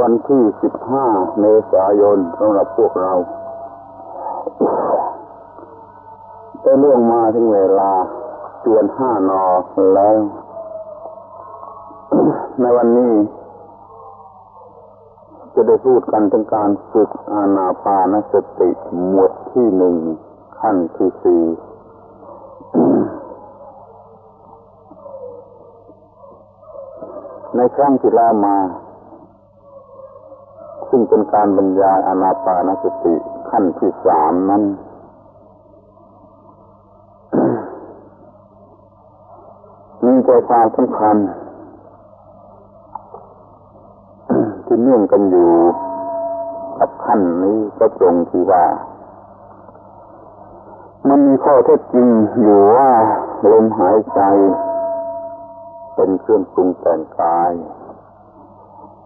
วันที่15 เมษายนสำหรับพวกเราได้ล่วงมาถึงเวลาจวน5 น.แล้ว ในวันนี้จะได้พูดกันถึงการฝึกอานาปานสติหมวดที่1ขั้นที่4ในครั้งที่แล้วมาซึ่งเป็นการบรรยายอานาปานสติขั้นที่3นั้นมีใจความสำคัญที่เนื่องกันอยู่กับขั้นนี้ก็ตรงที่ว่ามันมีข้อเท็จจริงอยู่ว่าลมหายใจเป็นเครื่องปรุงแต่งกาย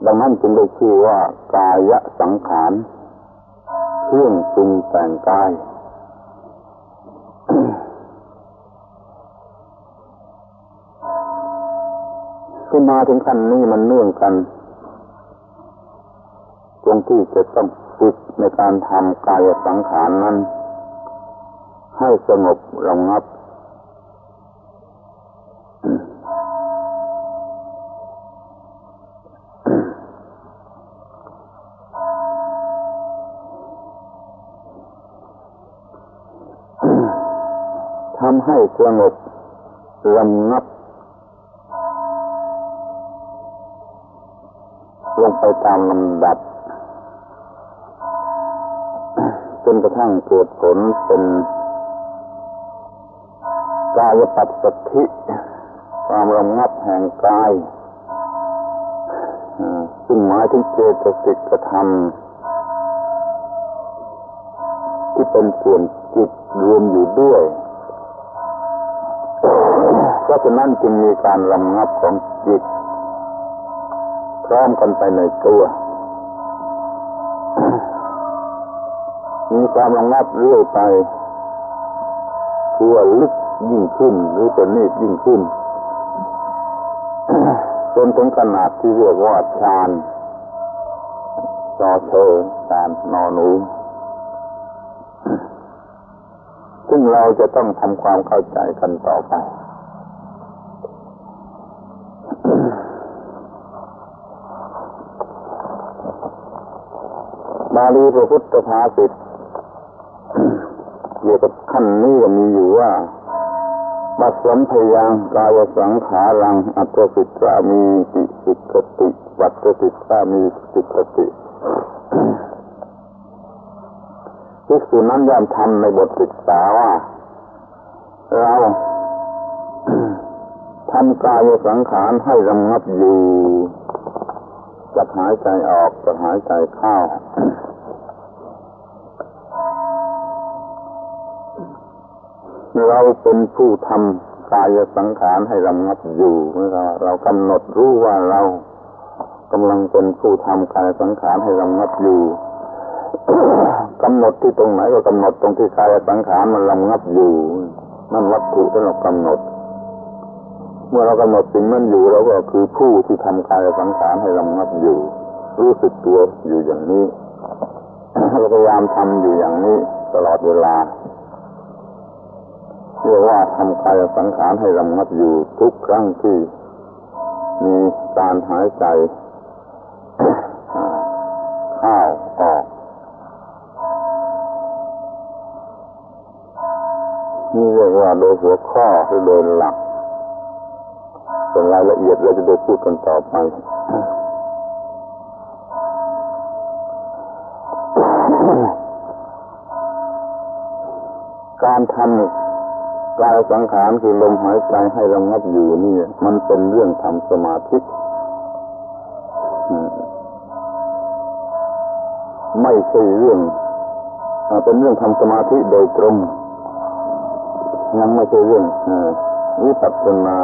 ดังนั้นจึงได้ชื่อว่ากายสังขารเครื่องปรุงแต่งกายที่มาถึงขั้นนี้มันเนื่องกันตรงที่จะต้องฝึกในการทำกายสังขารนั้นให้สงบระงับทำให้สงบระงับลงไปตามลำดับจนกระทั่งเกิดผลเป็นกายปัสสัทธิความระงับแห่งกายซึ่งหมายถึงเจตสิกกระทำที่เป็นส่วนจิตรวมอยู่ด้วยเพราะฉะนั้นจึงมีการระงับของจิตพร้อมกันไปในตัวมีความระงับเรื่อยไปตัวลึกยิ่งขึ้นหรือประณีตยิ่งขึ้นจนถึงขนาดที่เรียกว่าฌานชอเชอฌานนอหนูซึ่งเราจะต้องทำความเข้าใจกันต่อไปบาลีพระพุทธภาษิตเกี่ยวกับขั้นนี้มีอยู่ว่าบัสสัมภยังกายสังขารังอัตถสิกขามีติสิกติวัตสิกขามีสิกติภิกษุนั้นย่อมทำในบทศึกษาว่าเราทำกายสังขารให้ระงับอยู่จะหายใจออกจะหายใจเข้าเราเป็นผู้ทำกายสังขารให้ระงับอยู่เรากำหนดรู้ว่าเรากำลังเป็นผู้ทำกายสังขารให้ระงับอยู่กำหนดที่ตรงไหนก็กำหนดตรงที่กายสังขารมันระงับอยู่นั่นวัตถุที่เรากำหนดเมื่อเรากำหนดสิ่งนั้นอยู่เราก็คือผู้ที่ทำกายสังขารให้ระงับอยู่รู้สึกตัวอยู่อย่างนี้เราพยายามทำอยู่อย่างนี้ตลอดเวลาเรียกว่าทำกายสังขารให้ระงับอยู่ทุกครั้งที่มีการหายใจเข้าออกนี่เรียกว่าโดยหัวข้อหรือโดยหลักส่วนรายละเอียดเราจะได้พูดกันต่อไปการทำกายสังขารคือลมหายใจให้ระงับอยู่นี่มันเป็นเรื่องทำสมาธิไม่ใช่เรื่องเป็นเรื่องทำสมาธิโดยตรงยังไม่ใช่เรื่องวิปัสสนา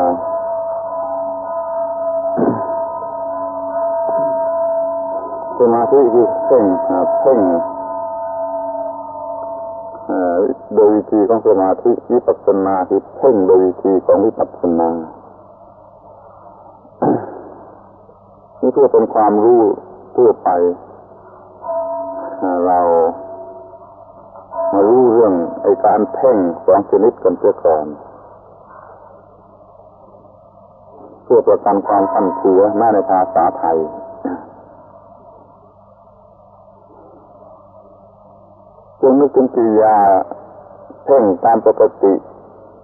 สมาธิคือเพ่งโดยวิธีของสมาธิวิปัสสนาคือเพ่งโดยวิธีของวิปัสสนา นี่เพื่อเป็นความรู้ ทั่วไปเรามารู้เรื่องไอ้การเพ่งสองชนิดกันเสียก่อนเพื่อประกันความทันเสียแม้ในภาษาไทยจงนึกถึงกิริยาเพ่งตามปกติ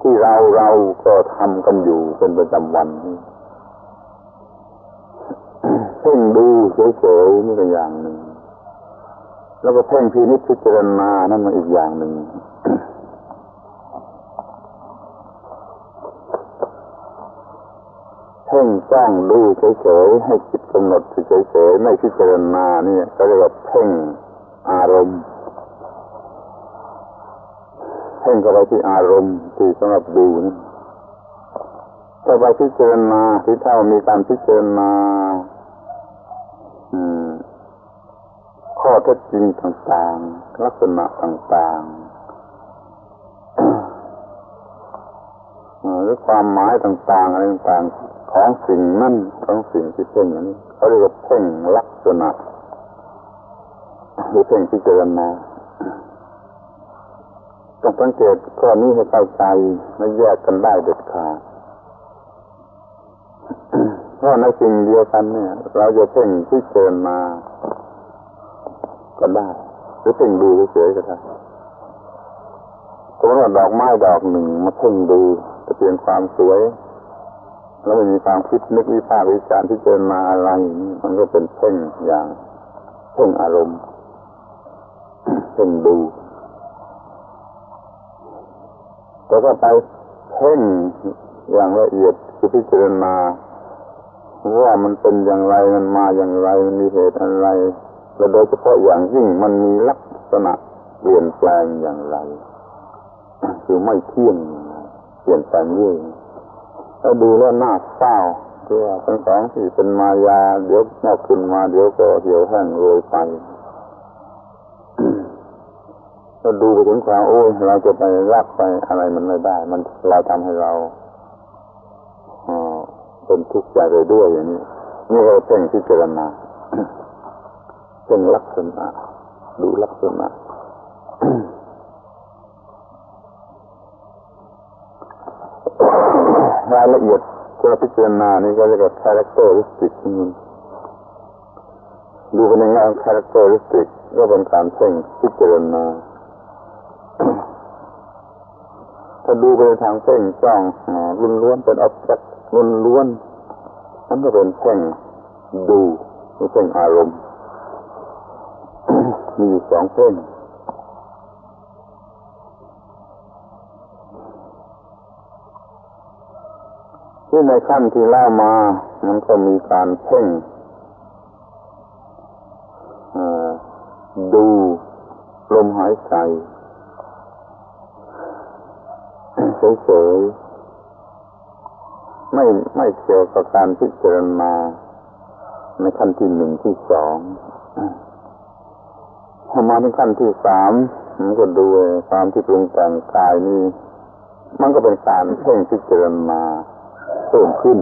ที่เราก็ทำกันอยู่เป็นประจำวันเพ่งดูเฉยๆนี่ก็อย่างหนึ่งแล้วก็เพ่งพินิจพิจารณานั่นมาอีกอย่างหนึ่งเพ่งจ้องดูเฉยๆให้จิตกำหนดเฉยๆไม่พิจารณานี่ก็เรียกว่าเพ่งอารมณ์เพ่งเข้าไปที่อารมณ์ที่สำหรับดูนี่ถ้าไปพิจารณาที่เท่ามีการพิจารณาข้อเท็จจริงต่างๆลักษณะต่างๆหรือความหมายต่างๆอะไรต่างๆของสิ่งนั้นของสิ่งที่เพ่งนั้นเขาเรียกว่าเพ่งลักษณะหรือเพ่งพิจารณาต้องสังเกตข้อนี้ให้เข้าใจไม่แยกกันได้เด็ดขาดเพราะในสิ่งเดียวกันเนี่ยเราจะเพ่งพิจารณาก็ได้หรือเพ่งดูเฉยๆก็ได้สมมติว่าดอกไม้ดอกหนึ่งมาเพ่งดูจะเปลี่ยนความสวยแล้วไม่มีความคิดนึกวิพากษ์วิจารณ์พิจารณาอะไรมันก็เป็นเพ่งอย่างเพ่งอารมณ์เพ่งดูแต่ก็ไปเพ่งอย่างละเอียดคือพิจารณาว่ามันเป็นอย่างไรมันมาอย่างไรมันมีเหตุอะไรและโดยเฉพาะอย่างยิ่งมันมีลักษณะเปลี่ยนแปลงอย่างไรคือไม่เที่ยงเปลี่ยนแปลงเรื่อยถ้าดูแล้วน่าเศร้าคือว่าทั้งสองที่เป็นมายาเดี๋ยวงอกขึ้นมาเดี๋ยวก็เหี่ยวแห้งโรยไปถ้าดูไปถึงความโอ้ยเราจะไปรักไปอะไรมันไม่ได้มันเราทำให้เราเป็นทุกข์ใจไปด้วยอย่างนี้นี่เราเพ่งพิจารณาเพ่งลักษณะดูลักษณะรายละเอียดที่เราพิจารณานี่ก็เรียกว่า characteristic ดูเป็นยังไง characteristic ก็เป็นการเพ่งพิจารณาถ้าดูไปทางเพ่งจ้องล้วนๆเป็น object ล้วนๆนั่นก็เป็นเพ่งดูหรือเพ่งอารมณ์มีอยู่สองเพ่งที่ในขั้นที่เล่ามามันก็มีการเพ่งดูลมหายใจเฉยๆไม่เกี่ยวกับการพิจารณาในขั้นที่หนึ่งที่สองพอมาถึงขั้นที่สามมันก็ดูความที่ปรุงแต่งกายนี่มันก็เป็นการเพ่งพิจารณาเพิ่มขึ้น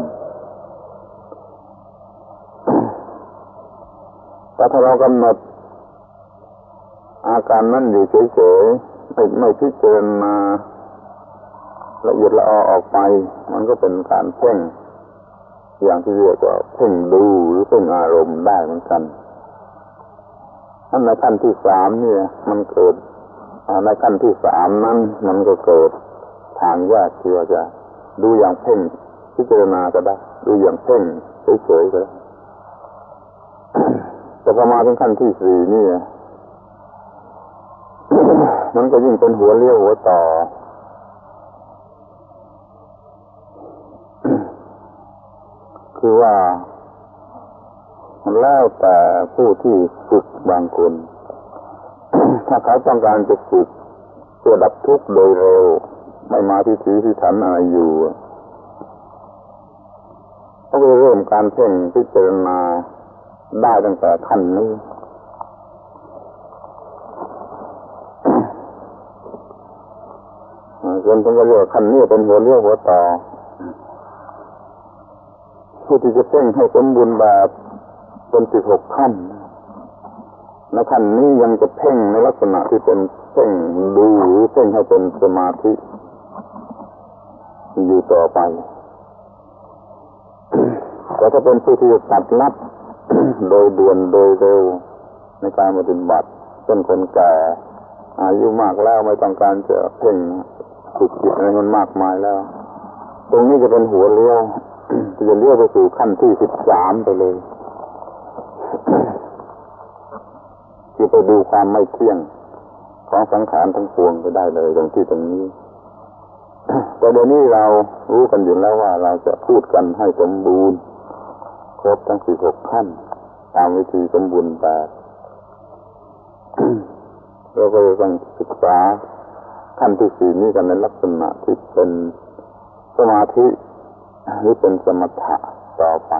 แต่ถ้าเรากำหนดอาการนั้นอยู่เฉยๆไม่พิจารณาละเอียดละออออกไปมันก็เป็นการเพ่งอย่างที่เรียกว่าเพ่งดูหรือเพ่งอารมณ์ได้เหมือนกันอันในขั้นที่สามเนี่ยมันเกิดในขั้นที่สามนั้นมันก็เกิดทางแยกที่ว่าจะดูอย่างเพ่งพิจารณาก็ได้ดูอย่างเพ่งเฉยๆก็ได้แต่พอมาถึงขั้นที่สี่นี่มันก็ยิ่งเป็นหัวเลี้ยวหัวต่อคือว่าแล้วแต่ผู้ที่ฝึกบางคน ถ้าเขาต้องการจะฝึกเพื่อดับทุกข์โดยเร็วไม่มาพิถีพิถันอะไรอยู่เขาก็เริ่มการเพ่งพิจารณาได้ตั้งแต่ขั้นนี้จนต้องเรียกขั้นนี้เป็นหัวเลี้ยวหัวต่อผู้ที่จะเพ่งให้สมบูรณ์แบบ เป็น16ขั้นในขั้นนี้ยังจะเพ่งในลักษณะที่เป็นเพ่งดูหรือเพ่งให้เป็นสมาธิอยู่ต่อไปแต่ถ้าเป็นผู้ที่ตัดลับ โดยด่วนโดยเร็วในการปฏิบัติเช่นคนแก่อายุมากแล้วไม่ต้องการจะเพ่งฝึกจิตอะไรมันมากมายแล้วตรงนี้จะเป็นหัวเลี้ยว จะเลี้ยวไปสู่ขั้นที่13ไปเลยคือไปดูความไม่เที่ยงของสังขารทั้งปวงไปได้เลยอย่างที่ตรงนี้ แต่เดี๋ยวนี้เรารู้กันอยู่แล้วว่าเราจะพูดกันให้สมบูรณ์ครบทั้ง16ขั้นตามวิธีสมบูรณ์แบบเราก็จะต้องศึกษาขั้นที่4นี้กันในลักษณะที่เป็นสมาธิหรือเป็นสมถะต่อไป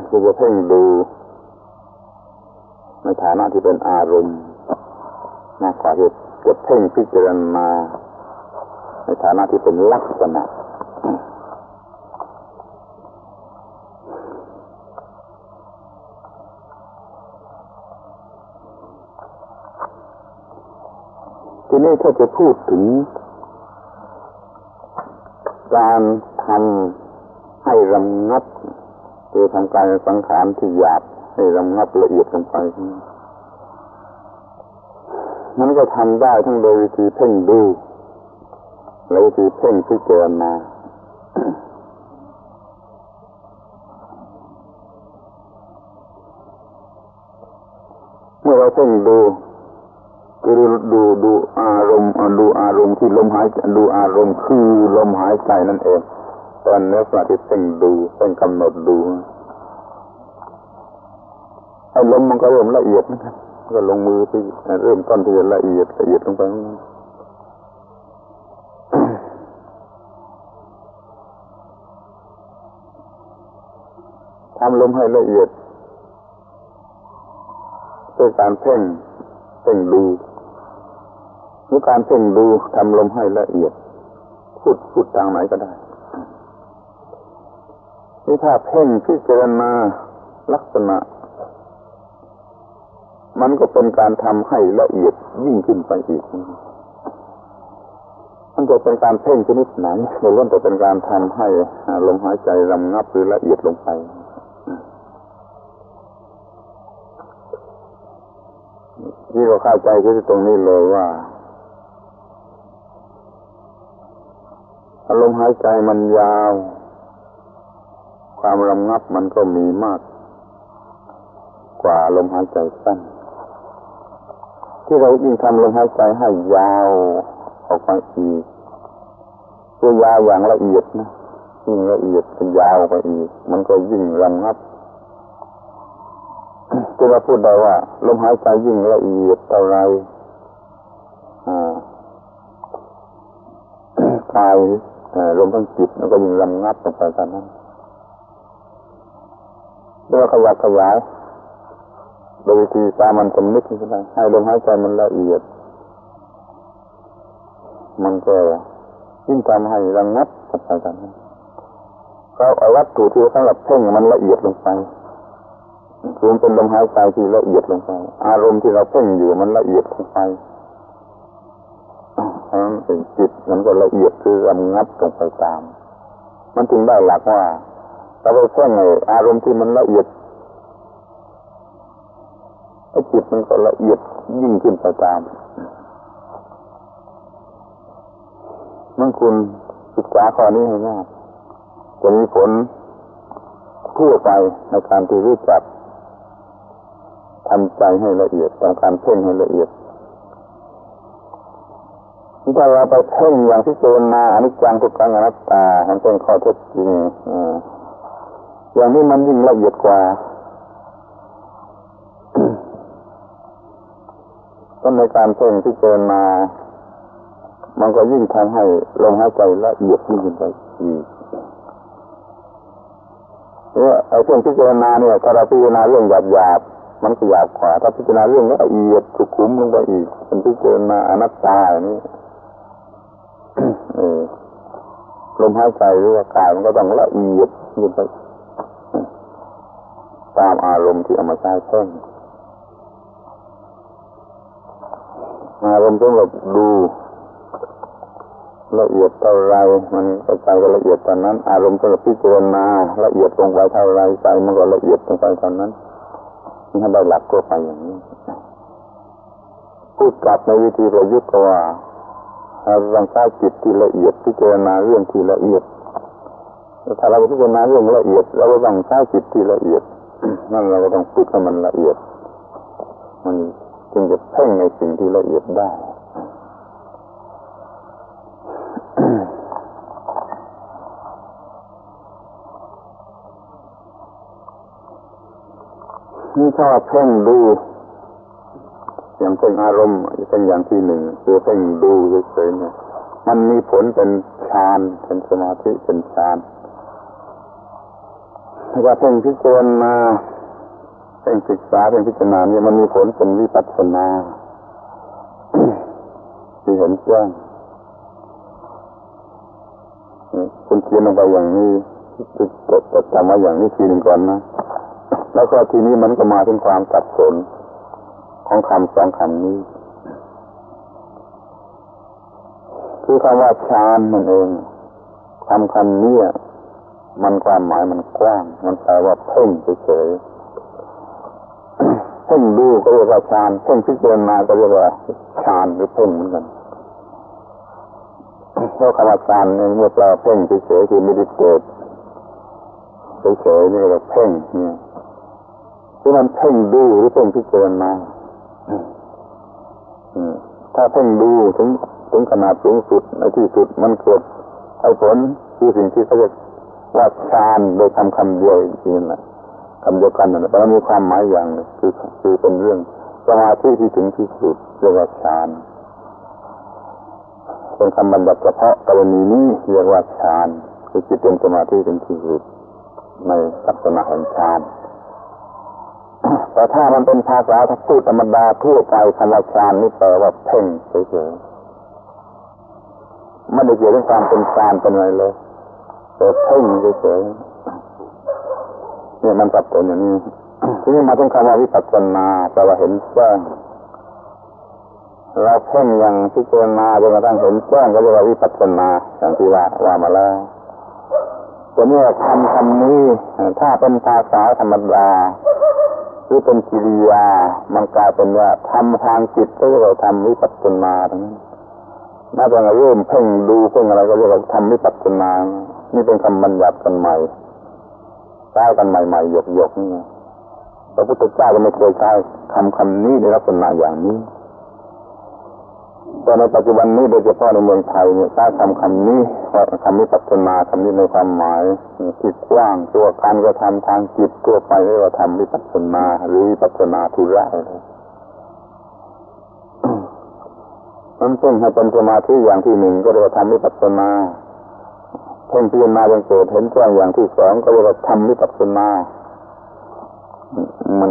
คือจะเพ่งดูในฐานะที่เป็นอารมณ์มากกว่าจะเพ่งพิจารณาในฐานะที่เป็นลักษณะทีนี้ถ้าจะพูดถึงการทำให้ระงับคือทำกายสังขารที่หยาบให้ระงับละเอียดลงไปมันก็ทำได้ทั้งโดยวิธีเพ่งดูและวิธีเพ่งพิจารณาเมื่อเราเพ่งดูคือดูอารมณ์ที่ลมหายใจดูอารมณ์คือลมหายใจนั่นเองตอนนี้สมาธิเพ่งดูเพ่งกำหนดดูไอ้ลมมันก็เริ่มละเอียดนะครับก็ลงมือที่เริ่มต้นที่จะละเอียดลงไปทำลมให้ละเอียดด้วยการเพ่งดูหรือการเพ่งดูทำลมให้ละเอียดพูดทางไหนก็ได้นี่ถ้าเพ่งพิจารณาลักษณะมันก็เป็นการทำให้ละเอียดยิ่งขึ้นไปอีกมันจะเป็นการเพ่งชนิดไหนล้วนแต่เป็นการทำให้ลมหายใจระงับหรือละเอียดลงไปที่เราเข้าใจที่ตรงนี้เลยว่าลมหายใจมันยาวความระงับมันก็มีมากกว่าลมหายใจสั้นที่เรายิ่งทำลมหายใจให้ยาวออกไปอีกตัวยาวอย่างละเอียดนะยิ่งละเอียดเป็นยาวไปอีกมันก็ยิ่งระงับที่เราพูดได้ว่าลมหายใจยิ่งละเอียดเท่าไรกายลมทั้งจิตมันก็ยิ่งระงับลงไปตามนั้นแล้วขยับขยายโดยวิธีสามัญสำนึกนี่ก็ได้ให้ลมหายใจมันละเอียดมันก็ยิ่งทำให้ระงับลงไปตามนั้นก็เอาวัตถุที่สำหรับเพ่งมันละเอียดลงไปคือมันเป็นลมหายใจที่ละเอียดลงไปอารมณ์ที่เราเพ่งอยู่มันละเอียดลงไปจิตมันก็ละเอียดคือระงับลงไปตามมันจึงได้หลักว่าเราไปเพ่งอารมณ์ที่มันละเอียดไอ้จิตมันก็ละเอียดยิ่งขึ้นไปตามมันคุณศึกษาข้อนี้ให้มากจะมีผลทั่วไปในการที่รู้จักทำใจให้ละเอียดทำการเพ่งให้ละเอียดถ้าเราไปเพ่งอย่างที่เจรณาอนิจจังทุกขังอนัตตามันเป็นข้อเท็จจริงอย่างนี้มันยิ่งละเอียดกว่าก็ในการเพ่งที่เจรณามันก็ยิ่งทำให้ลมหายใจละเอียดยิ่งขึ้นไปอีกเนี่ยไอ้เพ่งพิจารณาเนี่ยถ้าเราพิจารณาเรื่องหยาบๆมันก็หยาบกว่าถ้าพิจารณาเรื่องละเอียดสุขุมลงไปอีกเป็นพิจารณาอนัตตาอย่างนี้ลมหายใจหรือว่ากายมันก็ต้องละเอียดขึ้นไป ตามอารมณ์ที่เอามาใช้เพ่งอารมณ์สำหรับดูละเอียดเท่าไรมันก็ใจก็ละเอียดตอนนั้นอารมณ์สำหรับพิจารณาละเอียดลงไปเท่าไรใจมันก็ละเอียดลงไปตอนนั้นถ้าได้หลักก็ไปอย่างนี้พูดกลับในวิธีประยุกต์ก็ว่าเราต้องใช้จิตที่ละเอียดพิจารณาเรื่องที่ละเอียดถ้าเราพิจารณาเรื่องละเอียดเราก็ต้องใช้จิตที่ละเอียดนั่นเราก็ต้องฝึกให้มันละเอียดมันจึงจะเพ่งในสิ่งที่ละเอียดได้นี่ถ้าเพ่งดูอย่างเพ่งอารมณ์เป็นอย่างที่หนึ่งคือเพ่งดูเฉยๆเนี่ยมันมีผลเป็นฌานเป็นสมาธิเป็นฌานถ้าว่าเพ่งพิจารณาเพ่งศึกษาเพ่งพิจารณาเนี่ยมันมีผลเป็นวิปัสสนาที่เห็นแจ้งคุณเขียนลงไปอย่างนี้จดจำไว้อย่างนี้ทีหนึ่งก่อนนะแล้วก็ทีนี้มันก็มาถึงความสับสนของคำสองคำนี้คือคำว่าฌานนั่นเองคำนี้มันความหมายมันกว้างมันแปลว่าเพ่งเฉยๆเพ่งดูก็เรียกว่าฌานเพ่งพิจารณาก็เรียกว่าฌานหรือเพ่งเหมือนกันเพราะคำว่าฌานเนี่ยเมื่อแปลเพ่งเฉยๆคือไม่ได้เกิดเฉยๆนี่ก็เพ่งเนี่ยคือมันเพ่งดูหรือเพ่งพิจารณาถ้าเพ่งดูถึงขนาดสูงสุดในที่สุดมันเกิดให้ผลคือสิ่งที่เขาเรียกว่าฌานโดยคำเดียวนี่แหละคำเดียวกันนั่นแหละแต่มันมีความหมายอย่างนึงคือเป็นเรื่องสมาธิที่ถึงที่สุดเรียกว่าฌานเป็นคำบัญญัติเฉพาะกรณีนี้เรียกว่าฌานคือจิตเป็นสมาธิถึงที่สุดในลักษณะแห่งฌานแต่ถ้ามันเป็นภาษาพูดธรรมดาทั่วไปคำว่าฌานนี่แปลว่าเพ่งเฉยๆไม่ได้เกี่ยวกับความเป็นฌานเป็นอะไรเลยแต่เพ่งเฉยๆเนี่ยมันสับสนอย่างนี้ทีนี้มาถึงคำว่าวิปัสสนาแปลว่าเห็นแจ้งเราเพ่งอย่างพิจารณาจนกระทั่งเห็นแจ้งก็เรียกว่าวิปัสสนาอย่างที่ว่ามาแล้วแต่เนี่ยคำนี้ถ้าเป็นภาษาธรรมดาหรือเป็นกิริยามันกลายเป็นว่าทำทางจิตก็เรียกว่าทำวิปัสสนาทั้งนั้นน่าจะเริ่มเพ่งดูเพ่งอะไรก็เรียกว่าทำวิปัสสนานี่เป็นคำบัญญัติกันใหม่ใช้กันใหม่ๆหยกๆนี่พระพุทธเจ้าก็ไม่เคยใช้คำนี้ในลักษณะอย่างนี้แต่ในปัจจุบันนี้โดยเฉพาะในเมืองไทยเนี่ยใช้คำนี้คำวิปัสสนาคำนี้ในความหมายที่กว้างตัวการกระทำทางจิตทั่วไปเรียกว่าทำวิปัสสนาหรือวิปัสสนาธุระนั้นเพ่งให้เป็นสมาธิอย่างที่หนึ่งก็เรียกว่าทำวิปัสสนาเพ่งพิจารณาจนเกิดเห็นแจ้งอย่างที่สองก็เรียกว่าทำวิปัสสนามัน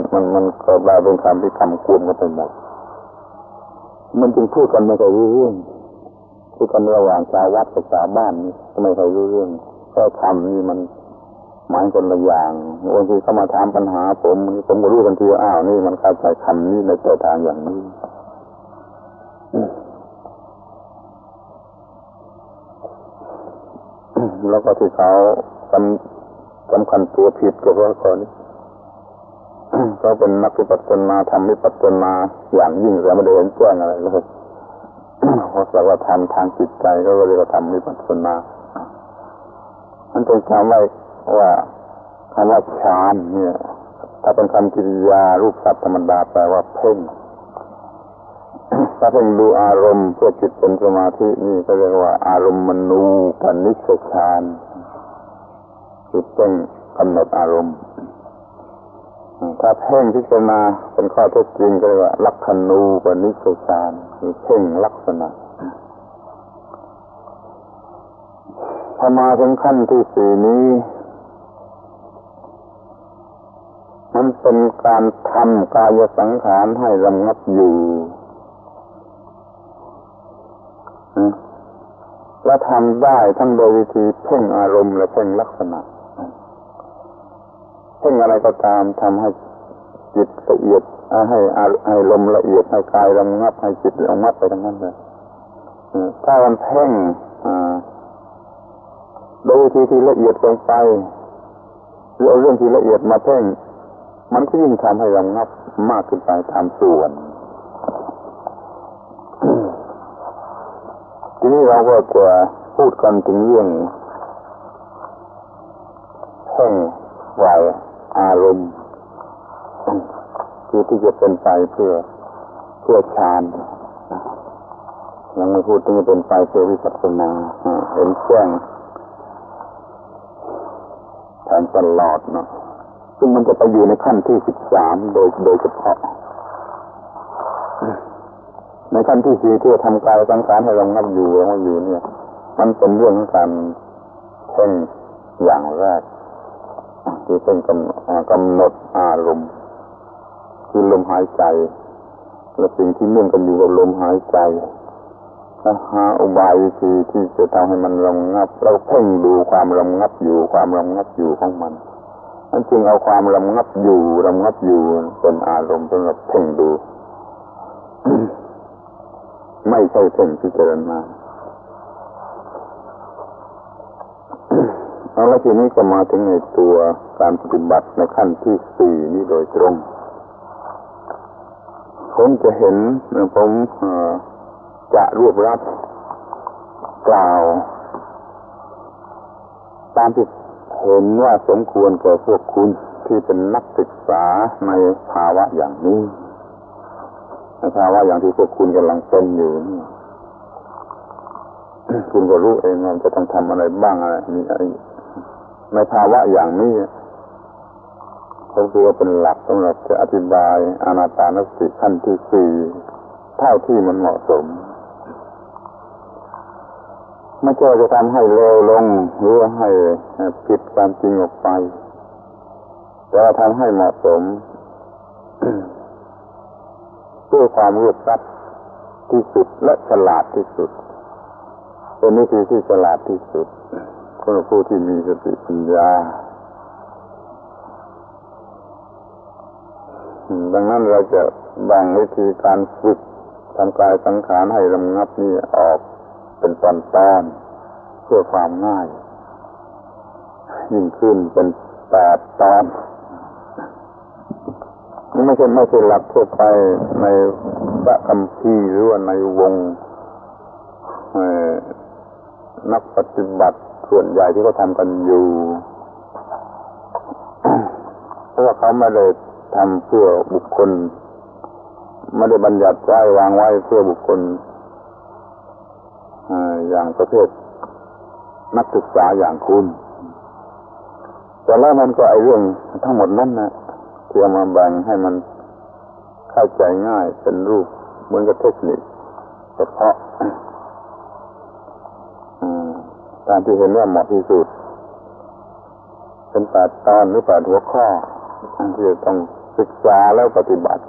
ก็กลายเป็นคำที่คำกวนกันไปหมดมันจึงพูดกันไม่ค่อยรู้เรื่องพูดกันระหว่างชาววัดกับชาวบ้านนี่ไม่ค่อยรู้เรื่องแค่คำนี่มันหมายคนละอย่างบางทีเขามาถามปัญหาผมก็รู้ทันทีว่าอ้าวนี่มันเข้าใจคำนี้ในตัวทางอย่างนี้แล้วก็ที่เขาสำคัญตัวผิดก็เพราะคนนี้ก็เป็นนักวิปัสสนาทำวิปัสสนาอย่างยิ่งแต่ไม่ได้เห็นแจ้งอะไรเลยเพราะว่าทำทางจิตใจก็เรียกว่าทำวิปัสสนามันเป็นคำว่าคำว่าฌานเนี่ยถ้าเป็นคำกริยารูปศัพท์ธรรมดาแปลว่าเพ่งถ้าเพ่งดูอารมณ์เพื่อจิตเป็นสมาธินี่ก็เรียกว่าอารมณ์มนูปนิสฌานคือเพ่งกำหนดอารมณ์ถ้าเพ่งพิจารณาเป็นข้อเท็จจริงก็เรียกว่าลักขณูปนิสฌานคือเพ่งลักษณะพอมาถึงขั้นที่สี่นี้มันเป็นการทำกายสังขารให้ระงับอยู่และทำได้ทั้งโดยวิธีเพ่งอารมณ์และเพ่งลักษณะ เพ่งอะไรก็ตามทำให้จิตละเอียดให้ลมละเอียดให้กายระงับให้จิตระงับไปทั้งนั้นเลยถ้ามันเพ่งโดยที่ละเอียดลงไปหรือเอาเรื่องที่ละเอียดมาเพ่งมันก็ยิ่งทำให้ระงับมากขึ้นไปตามส่วนทีนี้เราก็จะพูดกันถึงเรื่องเพ่งไหวอารมณ์คือที่จะเป็นไปเพื่อฌานยังไม่พูดถึงจะเป็นไปเพื่อวิปัสสนาเห็นแจ้งแทงตลอดเนาะซึ่งมันจะไปอยู่ในขั้นที่13โดยเฉพาะในขั้นที่4ที่ทำกายสังขารให้ระงับอยู่เนี่ยมันเป็นเรื่องของการเพ่งอย่างแรกที่เป็นกำหนดอารมณ์คือลมหายใจและสิ่งที่เนื่องกันอยู่กับลมหายใจหาอุบายวิธีที่จะทำให้มันระงับแล้วเพ่งดูความระงับอยู่ของมันนั่นจึงเอาความระงับอยู่เป็นอารมณ์สำหรับเพ่งดู ไม่ใช่เพ่งพิจารณา เอาละทีนี้ก็มาถึงในตัวการปฏิบัติในขั้นที่4นี้โดยตรงผมจะเห็นผมจะรวบรัดกล่าวตามที่เห็นว่าสมควรแก่พวกคุณที่เป็นนักศึกษาในภาวะอย่างนี้ในภาวะอย่างที่พวกคุณกำลังเป็นอยู่นี่คุณก็รู้เองว่าจะต้องทำอะไรบ้างอะไรมีอะไรในภาวะอย่างนี้เขาถือว่าเป็นหลักสำหรับจะอธิบายอานาปานสติขั้นที่4เท่าที่มันเหมาะสมไม่ใช่จะทำให้เร็วลงหรือให้ผิดความจริงออกไปแต่ทำให้เหมาะสมเพื่อความรวบรัดที่สุดและฉลาดที่สุดเป็นวิธีที่ฉลาดที่สุดของผู้ที่มีสติปัญญาดังนั้นเราจะแบ่งวิธีการฝึกทำกายสังขารให้ระงับนี่ออกเป็นตอนๆเพื่อความง่ายยิ่งขึ้นเป็น8 ตอนนี่ไม่ใช่หลักทั่วไปในพระคัมภีร์หรือว่าในวงนักปฏิบัติส่วนใหญ่ที่เขาทำกันอยู่เพราะว่าเขาไม่ได้ทำเพื่อบุคคลไม่ได้บัญญัติไว้วางไว้เพื่อบุคคลอย่างประเภทนักศึกษาอย่างคุณแต่แล้วมันก็ไอ้เรื่องทั้งหมดนั้นนะที่เอามาแบ่งให้มันเข้าใจง่ายเป็นรูปเหมือนกับเทคนิคเฉพาะตามที่เห็นว่าเหมาะที่สุดเป็น8 ตอนหรือ8 หัวข้อที่จะต้องศึกษาแล้วปฏิบัติ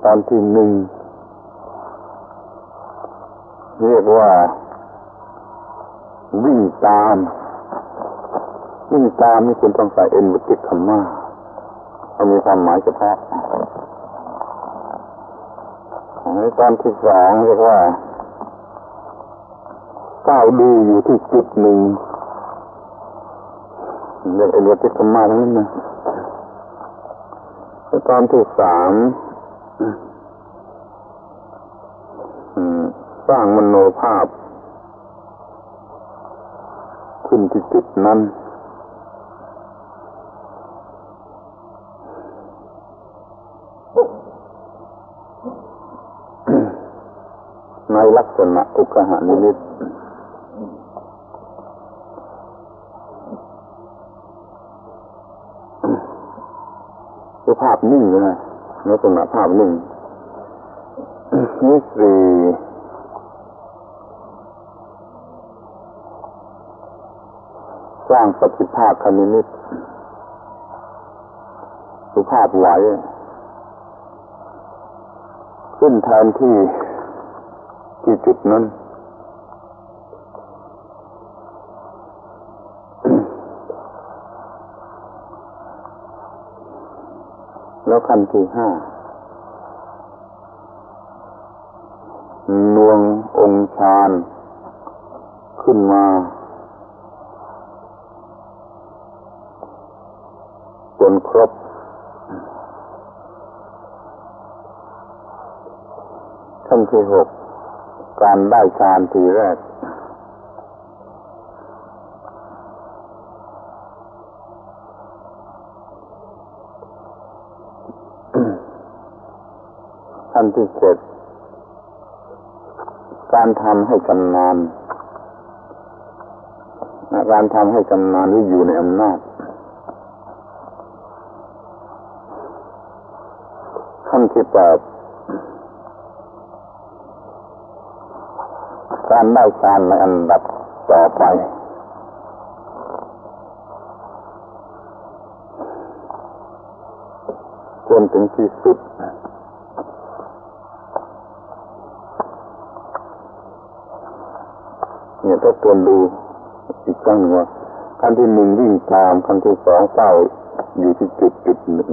ตอนที่1เรียกว่าวิ่งตามนี่คุณต้องใส่เอ็นบุติกคำว่ามันมีความหมายเฉพาะตอนที่2เรียกว่าก้าวดูอยู่ที่จุดหนึ่งเรียกเอ็นบุติกคำว่านั้นนะตอนที่3สร้างมโนภาพขึ้นที่จุดนั้นในลักษณะอุกหานิมิตคือภาพนิ่งนะลักษณะภาพนิ่งนี่สร้างปฏิภาคนิมิตคือภาพไหวขึ้นแทนที่จุดนั้น แล้วขั้นที่ห้านวงองค์ฌานขึ้นมาจนครบขั้นที่หกการได้ฌานทีแรกขั้นที่เจ็ดการทำให้ชำนาญการทำให้ชำนาญที่อยู่ในอำนาจขั้นที่แปดการได้ฌานในอันดับต่อไปจนถึงที่สุดเนี่ยถ้าตรวจดูอีกครั้งหนึ่งว่าขั้นที่หนึ่งวิ่งตามขั้นที่สองเฝ้าอยู่ที่จุดหนึ่ง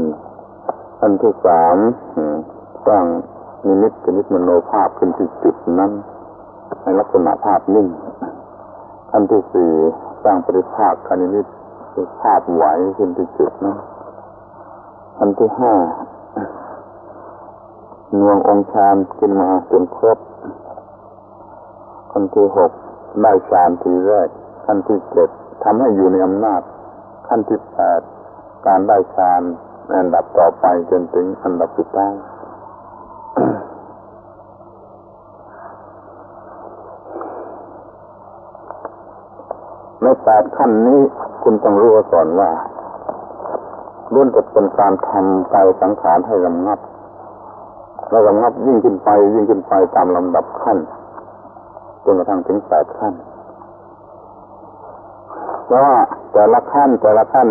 ขั้นที่สามสร้างนิมิตชนิดมโนภาพขึ้นที่จุดนั้นในลักษณะภาพนิ่งขั้นที่สี่สร้างปริภาคคณิมิตภาพไหวขึ้นที่จุดนั้นขั้นที่ห้านวงองค์ฌานขึ้นมาจนครบขั้นที่หกได้ฌานทีแรกขั้นที่เจ็ดทำให้อยู่ในอำนาจขั้นที่แปดการได้ฌานในอันดับต่อไปจนถึงอันดับสุดท้าย ในแปดขั้นนี้คุณต้องรู้ก่อนว่าล้วนจะเป็นการทำกายสังขารให้ระงับแล้วระงับยิ่งขึ้นไปตามลำดับขั้นจนกระทั่งถึงแปดขั้นเพราะว่าแต่ละขั้น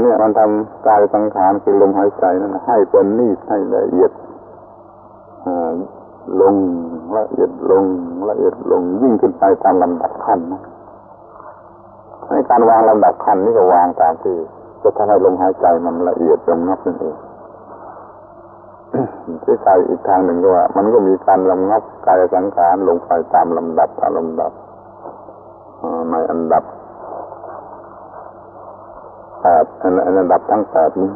เนี่ยมันทำกายสังขารคือลมหายใจนั้นให้เป็นนิดให้ละเอียดลงละเอียดลงยิ่งขึ้นไปตามลำดับขั้นนะในการวางลำดับขั้นนี้ก็วางตามที่จะทำให้ลมหายใจมันละเอียดระงับนั่นเองที่ใจอีกทางหนึ่งก็ว่ามันก็มีการระงับกายสังขารลงไปตามลำดับในอันดับแปดอันดับทั้งแปดนี้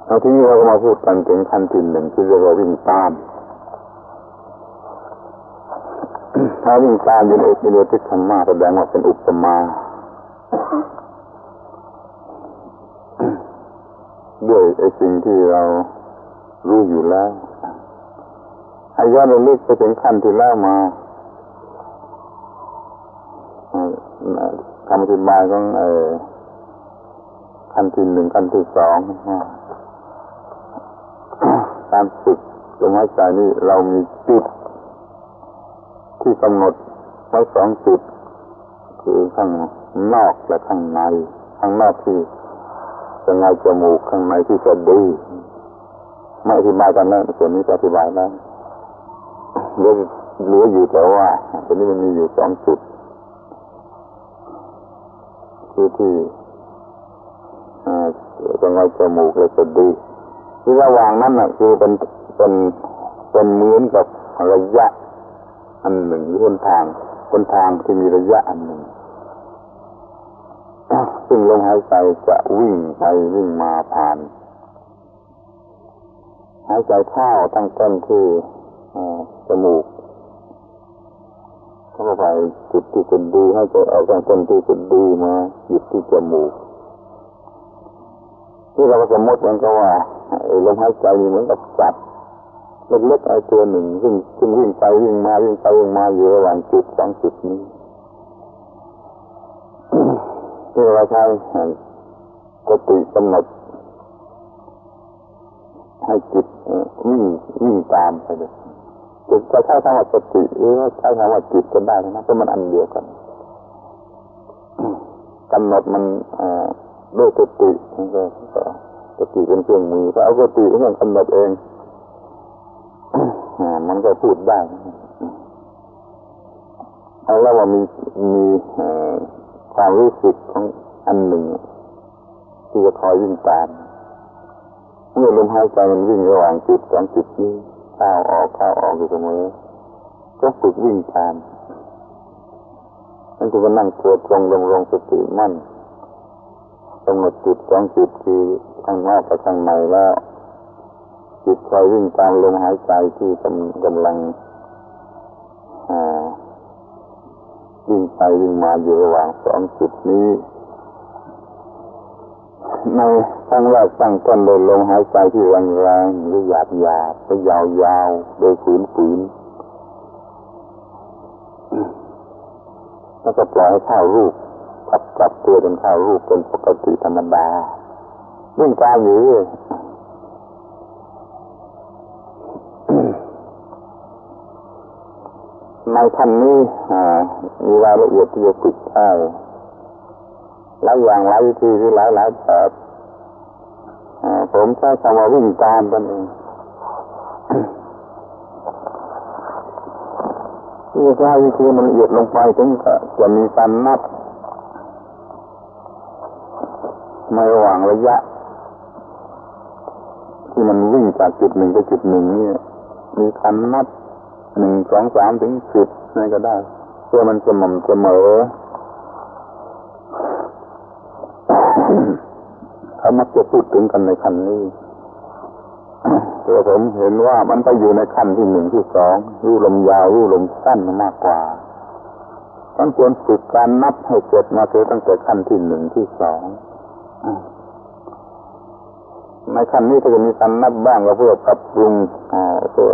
เอาทีนี้เราก็มาพูดกันถึงขั้นที่หนึ่งที่เรียกว่าวิ่งตามถ้าวิ่งตามเป็นเอกนิโรธิธรรมะแสดงว่าเป็นอุปมาด้วยไอ้สิ่งที่เรารู้อยู่แล้วให้ย้อนระลึกไปถึงขั้นที่แล้วมาคำอธิบายของขั้นที่หนึ่งขั้นที่สองการฝึกลมหายใจนี่เรามีจุดที่กำหนดไว้สองจุดคือข้างนอกและข้างในข้างนอกที่จะไงจมูกข้างในที่สะดือไม่อธิบายกันแล้วส่วนนี้จะอธิบายแล้วเหลืออยู่แต่ว่าตอนนี้มันมีอยู่สองจุดคือที่จะไงจมูกและสะดือที่ระหว่างนั้นน่ะคือเป็นเหมือนกับระยะอันหนึ่งหนทางที่มีระยะอันหนึ่งซึ่งลมหายใจจะวิ่งไปวิ่งมาผ่านหายใจเข้าตั้งต้นที่จมูกเข้าไปจุดที่สะดือให้ใจออกตั้งต้นที่สะดือมาหยุดที่จมูกที่เราสมมติมันก็ว่าลมหายใจเหมือนกับสัตว์เล็กๆไอ้ตัวหนึ่งซึ่งวิ่งไปวิ่งมาอยู่ระหว่างจุดสองจุดนี้ที่เราใช้สติกำหนดให้จิตวิ่งตามไปเลยจะใช้คำว่าสติหรือใช้คำว่าจิตก็ได้นะเพราะมันอันเดียวกันกำหนดมันด้วยสติสติเป็นเครื่องมือถ้าเอาสติเป็นเครื่องกำหนดเองมันก็พูดได้เอาแล้วว่ามีความรู้สึกของอันหนึ่งที่จะคอยวิ่งตาม เมื่อลมหายใจมันวิ่งระหว่างจิตสองจิตนี้เข้าออกอยู่เสมอก็ฝึกวิ่งตามนั่นคือนั่งตัวตรงดำรงสติมั่นกำหนดจิตสองจิตคือข้างนอกกับข้างในแล้วจิตคอยวิ่งตามลมหายใจที่กำลังวิ่งไปวิ่งมาอยู่ระหว่างสองจิตนี้ในขั้งแรกตั้งต้นโดยลมหายใจที่แรงๆหรือหยาบๆหรือยาวๆโดยฝืนๆแล้วก็ปล่อยให้เข้ารูปกลับตัวเป็นเข้ารูปเป็นปกติธรรมดาวิ่งตามอยู่ในขั้นนี้มีรายละเอียดที่จะฝึกได้หลายอย่างหลายวิธีหรือหลายแบบผมใช้คำว่าวิ่งตามกันเองที่ใช้วิธีมันละเอียดลงไปถึงจะมีการนับในระหว่างระยะที่มันวิ่งจากจุดหนึ่งไปจุดหนึ่งนี่มีการนับ1 2 3ถึง10นี่ก็ได้เพื่อมันสม่ำเสมอเขามักจะพูดถึงกันในขั้นนี้แต่ผมเห็นว่ามันไปอยู่ในขั้นที่1ที่2รูลมยาวรูลมสั้นมากกว่าต้องควรฝึกการนับให้เสร็จมาตั้งแต่ขั้นที่1ที่2ในขั้นนี้ก็จะมีการนับบ้างก็เพื่อปรับปรุงเพื่อ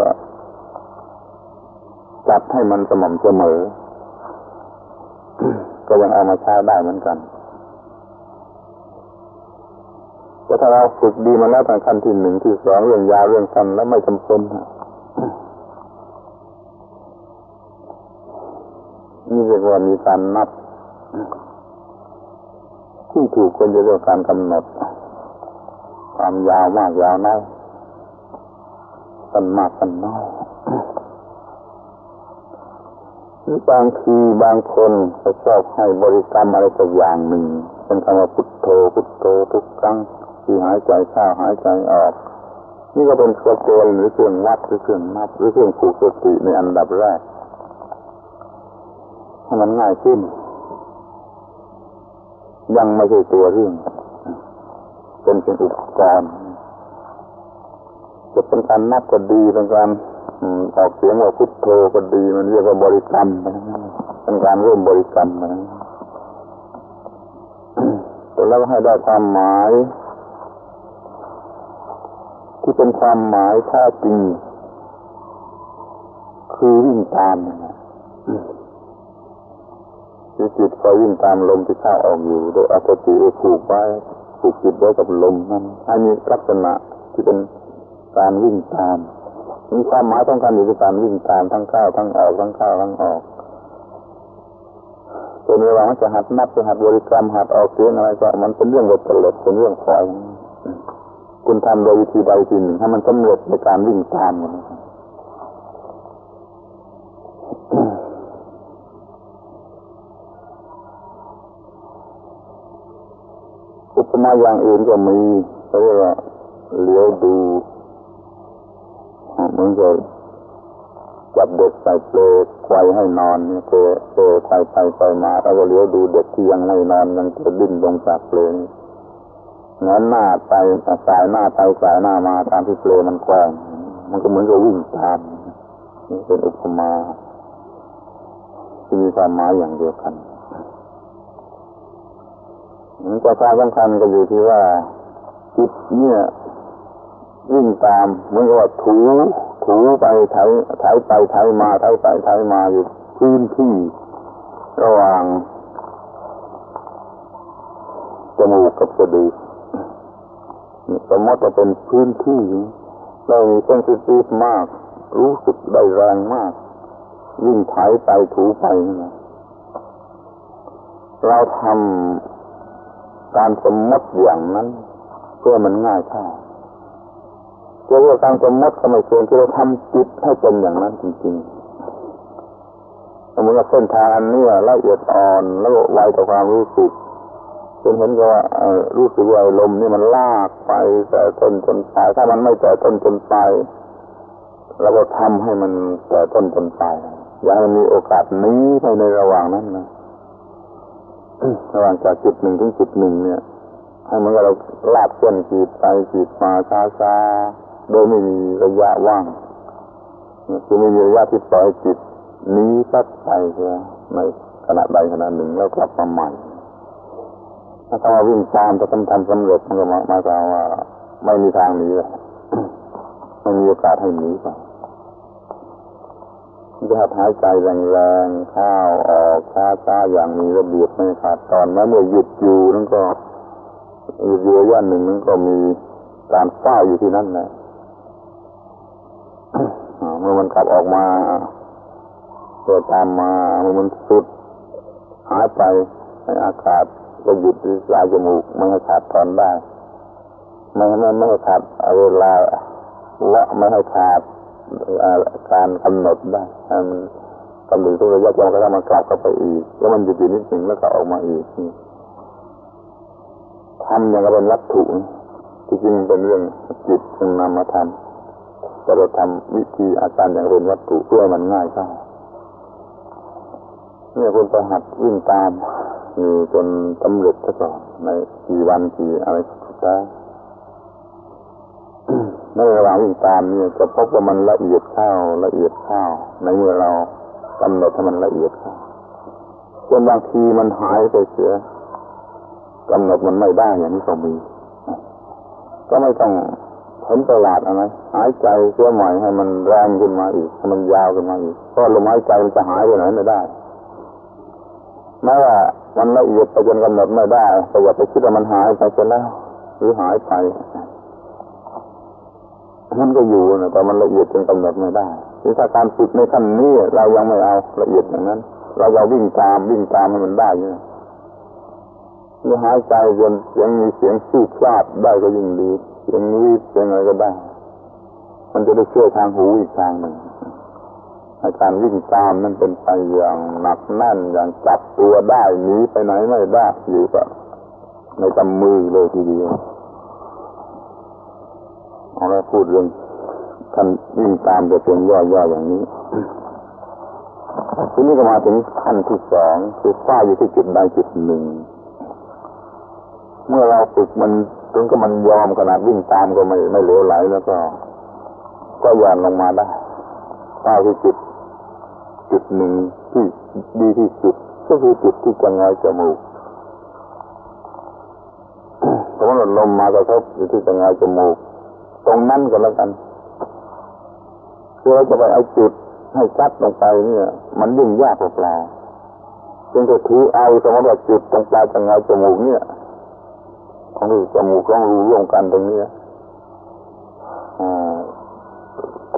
จัดให้มันสม่ำเสมอก็ยังเอามาใช้ได้เหมือนกันแต่ถ้าเราฝึกดีมาแล้วตั้งขั้นที่1ที่2เรื่องยาวเรื่องสั้นแล้วไม่จำเป็นนี่เรียกว่ามีการนับที่ถูกควรจะเรียกการกำหนดความยาวมากยาวน้อยสั้นมากสั้นน้อยบางทีบางคนเขาชอบให้บริกรรมอะไรสักอย่างหนึ่งเป็นคำว่าพุทโธพุทโธทุกครั้งที่หายใจเข้าหายใจออกนี่ก็เป็นตัวเกณฑ์หรือเครื่องวัดหรือเครื่องนับหรือเครื่องผูกสติในอันดับแรกให้มันง่ายขึ้นยังไม่ใช่ตัวเรื่องเป็นอุปกรณ์จะเป็นการนับก็ดีเป็นการออกเสียงว่าพุทโธก็ดีมันเรียกว่าบริกรรมเป็นการเริ่มบริกรรมแล้วให้ได้ความหมายที่เป็นความหมายแท้จริงคือวิ่งตามจิตคอยวิ่งตามลมที่เข้าออกอยู่โดยเอาสติผูกไว้ผูกจิตไว้กับลมนั้นให้มีลักษณะที่เป็นการวิ่งตามมีความหมายต้องการอยู่ในการวิ่งตามทั้งเข้าทั้งออกทั้งเข้าทั้งออกตัวนี้ว่ามันจะหัดนับจะหัดบริกรรมหัดออกเสียงอะไรก็มันเป็นเรื่องตลกเป็นเรื่องปล่อยคุณทำโดยวิธีใดวิธีหนึ่งให้มันสำเร็จในการวิ่งตามอุปมาอย่างอื่นก็มีเขาเรียกว่าเลี้ยวดูเหมือนกับจับเด็กใส่เปลไว้ให้นอนเนี่ยเปลไปมาแล้วก็เลี้ยวดูเด็กที่ยังไม่นอนยังจะดิ้นลงจากเปลงั้นหน้าไปสายหน้าไปสายหน้ามาตามที่เปลมันแกว่งมันก็เหมือนกับวิ่งตามนี่เป็นอุปมาที่มีความหมายอย่างเดียวกันมันก็สำคัญก็อยู่ที่ว่าจิตเนี่ยวิ่งตามเหมือนกับว่าถูไปไถไปไถมาไถไปไถมาอยู่พื้นที่ระหว่างจมูกกับสะดือสมมติว่าเป็นพื้นที่เรามีเซนซิทีฟมากรู้สึกได้แรงมากวิ่งไถไปถูไปนะเราทำการสมมติอย่างนั้นเพื่อมันง่ายเข้าเกี่ยวกับการสมมติก็ไม่เชิงที่เราทำจิตให้เป็นอย่างนั้นจริงๆสมมติว่าเส้นทางอันนี้ละเอียดอ่อนแล้วไวต่อความรู้สึก จนเห็นก็ว่ารู้สึกว่าลมนี่มันลากไปแต่ต้นจนปลายถ้ามันไม่แต่ต้นจนปลายเราก็ทำให้มันแต่ต้นจนปลายอย่าให้มีโอกาสหนีไปในระหว่างนั้นนะระหว่างจากจุดหนึ่งถึงจุดหนึ่งเนี่ยให้มันก็เราลากเส้นขีดไปขีดมาช้าๆโดยไม่มีระยะว่างคือไม่มีระยะที่ปล่อยจิตหนีสักไปเสียในขณะใดขณะหนึ่งแล้วกลับมาใหม่ถ้าเราวิ่งตามจะทำสำเร็จมันก็หมายความว่าไม่มีทางหนีเลยไม่มีโอกาสให้หนีไปจะหายใจแรงๆเข้าออกช้าๆอย่างมีระเบียบไม่ขาดตอนแม้เมื่อหยุดอยู่นั่นก็หยุดอยู่ระยะหนึ่งนั้นก็มีการเฝ้าอยู่ที่นั่นแหละเมื่อมันกลับออกมาเกิดตามมาเมื่อมันสุดหายไปในอากาศก็หยุดที่ปลายจมูกไม่ให้ขาดตอนได้ไม่ให้ขาดเวลาและไม่ให้ขาดการกำหนดได้มันกำหนดทุกระยะจนกระทั่งมันกลับเข้าไปอีกแล้วมันหยุดอยู่นิดหนึ่งแล้วก็ออกมาอีกทำอย่างกับเป็นวัตถุที่จริงเป็นเรื่องจิตซึ่งนำมาทำแต่เราทำวิธีอาการอย่างเป็นวัตถุเพื่อมันง่ายเข้าเนี่ยคนไปหัดวิ่งตามอยู่จนสำเร็จซะก่อนในกี่วันกี่อะไรสุดท้ายในระหว่างวิ่งตามเนี่ยจะพบว่ามันละเอียดเข้าในเมื่อเรากำหนดให้มันละเอียดเข้าจนบางทีมันหายไปเสียกำหนดมันไม่ได้อย่างนี้ก็มีก็ไม่ต้องเห็นประหลาดอะไรหายใจเพื่อใหม่ให้มันแรงขึ้นมาอีกให้มันยาวขึ้นมาอีกเพราะลมหายใจมันจะหายไปไหนไม่ได้แม้ว่ามันละเอียดไปจนกำหนดไม่ได้แต่อย่าไปคิดว่ามันหายไปเสียแล้วหรือหายไปมันก็อยู่นะแต่มันละเอียดจนกำหนดไม่ได้ที่ถ้าการฝึกในขั้นนี้เรายังไม่เอาละเอียดอย่างนั้นเราจะวิ่งตามให้มันได้เนี่ยหรือหายใจจนยังมีเสียงสู้คลาดได้ก็ยิ่งดีเสียงวีดเสียงอะไรก็ได้มันจะได้ช่วยทางหูอีกทางหนึ่งให้การวิ่งตามนั้นเป็นไปอย่างหนักแน่นอย่างจับตัวได้หนีไปไหนไม่ได้อยู่กับในกำมือเลยทีเดียวเอาละพูดเรื่องท่านวิ่งตามจะเป็นย่อๆอย่างนี้ทีนี้ก็มาถึงขั้นที่สองคือฝ้าอยู่ที่จุดใดจุดหนึ่งเมื่อเราฝึกมันจนก็มันยอมขนาดวิ่งตามก็ไม่เหลวไหลแล้วก็ย่อนลงมาได้ฝ้าที่จุดหนึ่งที่ดีที่สุดก็คือจุดที่จะงอยจมูกเพราะว่าลมมากระทบอยู่ที่จะงอยจมูกตรงนั้นก็แล้วกันคือเราจะไปเอาจุดให้ชัดลงไปเนี่ยมันยิ่งยากกว่าเปล่าจึงจะถือเอาสมมติว่าจุดตรงปลายจะงอยจมูกเนี่ยของจมูกต้องรูร่วมกันตรงนี้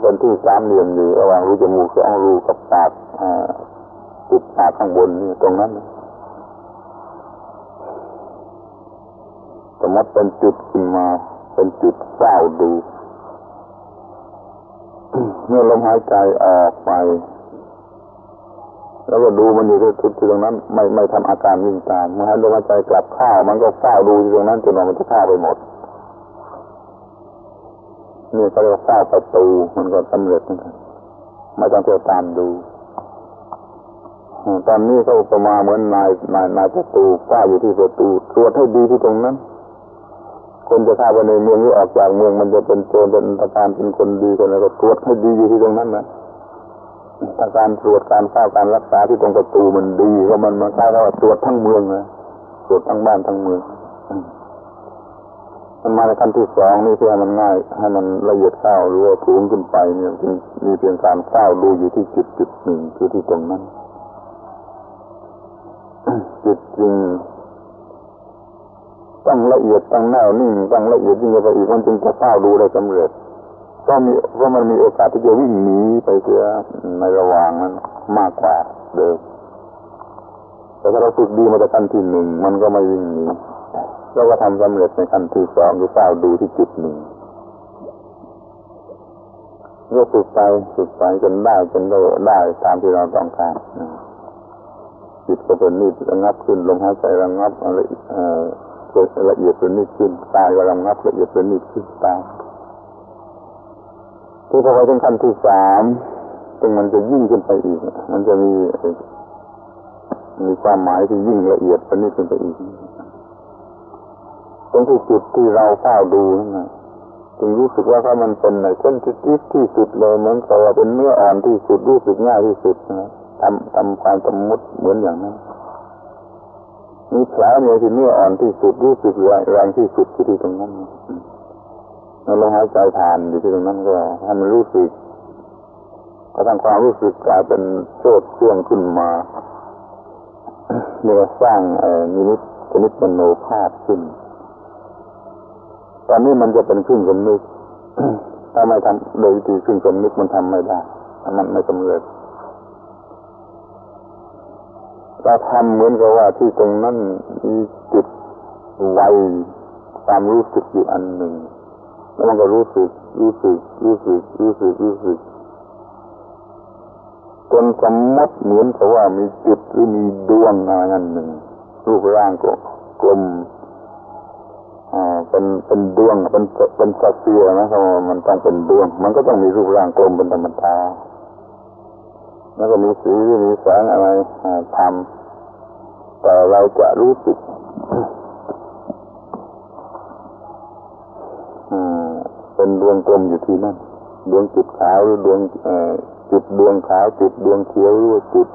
เป็นที่สามเหลี่ยมอยู่ระหว่างรูจมูกสองรูกับปากจุดปากข้างบนนี่ตรงนั้นสมมติเป็นจุดขึ้นมาเป็นจุดเฝ้าดูเมื่อลมหายใจออกไปแล้วก็ดูมันอยู่ที่จุดตรงนั้นไม่ทำอาการวิ่งตามเมื่อให้ลมหายใจกลับเข้ามันก็เฝ้าดูอยู่ตรงนั้นจนมันจะเข้าไปหมดนี่ก็เรียกว่าเฝ้าประตูมันก็สำเร็จนะครับไม่ต้องเที่ยวตามดูตอนนี้เขาประมาณเหมือนนายประตูเฝ้าอยู่ที่ประตูตรวจให้ดีที่ตรงนั้นคนจะเข้าไปในเมืองหรือออกจากเมืองมันจะเป็นโจรเป็นตะการเป็นคนดีคนอะไรก็ตรวจให้ดีอยู่ที่ตรงนั้นนะถ้าการตรวจการเฝ้าการรักษาที่ตรงประตูมันดีก็มันมาใช้ว่าตรวจทั้งเมืองนะตรวจทั้งบ้านทั้งเมืองมันมาในขั้นที่สองนี่เพื่อให้มันง่ายให้มันละเอียดเข้าหรือว่าสูงขึ้นไปเนี่ยจึงมีเพียงการเฝ้าดูอยู่ที่จุดหนึ่งคือที่ตรงนั้นจุดจริงต้องละเอียดต้องแน่วนิ่งต้องละเอียดยิ่งไปอีกมันจึงจะเฝ้าดูได้สำเร็จก็มันมีโอกาสที่จะวิ่งหนีไปเสียในระหว่างนั้นมากกว่าเดิมแต่ถ้าเราฝึกดีมาจากขั้นที่หนึ่งมันก็ไม่วิ่งหนีเราก็ทำสำเร็จในขั้นที่สองคือเฝ้าดูที่จุดหนึ่งก็ฝึกไปจนได้ตามที่เราต้องการ จิตก็เป็นนิดระงับขึ้นลมหายใจระงับละเอียดเป็นนิดขึ้นกายก็ระงับละเอียดเป็นนิดขึ้นตามที่พอไปถึงขั้นที่สามซึ่งมันจะยิ่งขึ้นไปอีกมันจะมีความหมายที่ยิ่งละเอียดเป็นนิดขึ้นไปอีกตรงที่จุดที่เราเฝ้าดูนั่นนะจึงรู้สึกว่าถ้ามันเป็นในเส้นที่สุดเลยเหมือนกับว่าเป็นเนื้ออ่อนที่สุดรู้สึกง่ายที่สุดนะทำความสมมติเหมือนอย่างนั้นมีแผลเนี่ยที่เนื้ออ่อนที่สุดรู้สึกแรงที่สุดอยู่ที่ตรงนั้นแล้วลมหายใจผ่านอยู่ที่ตรงนั้นก็ให้มันรู้สึกกระทั่งความรู้สึกกลายเป็นโชติช่วงขึ้นมาเรียกว่าสร้างนิมิตชนิดมโนภาพขึ้นตอนนี้มันจะเป็นครึ่งสำนึกถ้าไม่ทำโดยวิธีครึ่งสำนึกมันทำไม่ได้มันไม่สำเร็จเราทำเหมือนกับว่าที่ตรงนั้นมีจุดไวความรู้สึกอยู่อันหนึ่งแล้วมันก็รู้สึกจนสมมติเหมือนกับว่ามีจุดหรือมีดวงอะไรอันหนึ่งรูปร่างก็กลมเป็นดวงเป็นสเฟียร์นะครับมันต้องเป็นดวงมันก็ต้องมีรูปร่างกลมเป็นธรรมดาแล้วก็มีสีมีแสงอะไรทำแต่เราจะรู้สึกเป็นดวงกลมอยู่ที่นั่นดวงจุดขาวหรือดวงจุดดวงขาวจุดดวงเขียวหรือจุด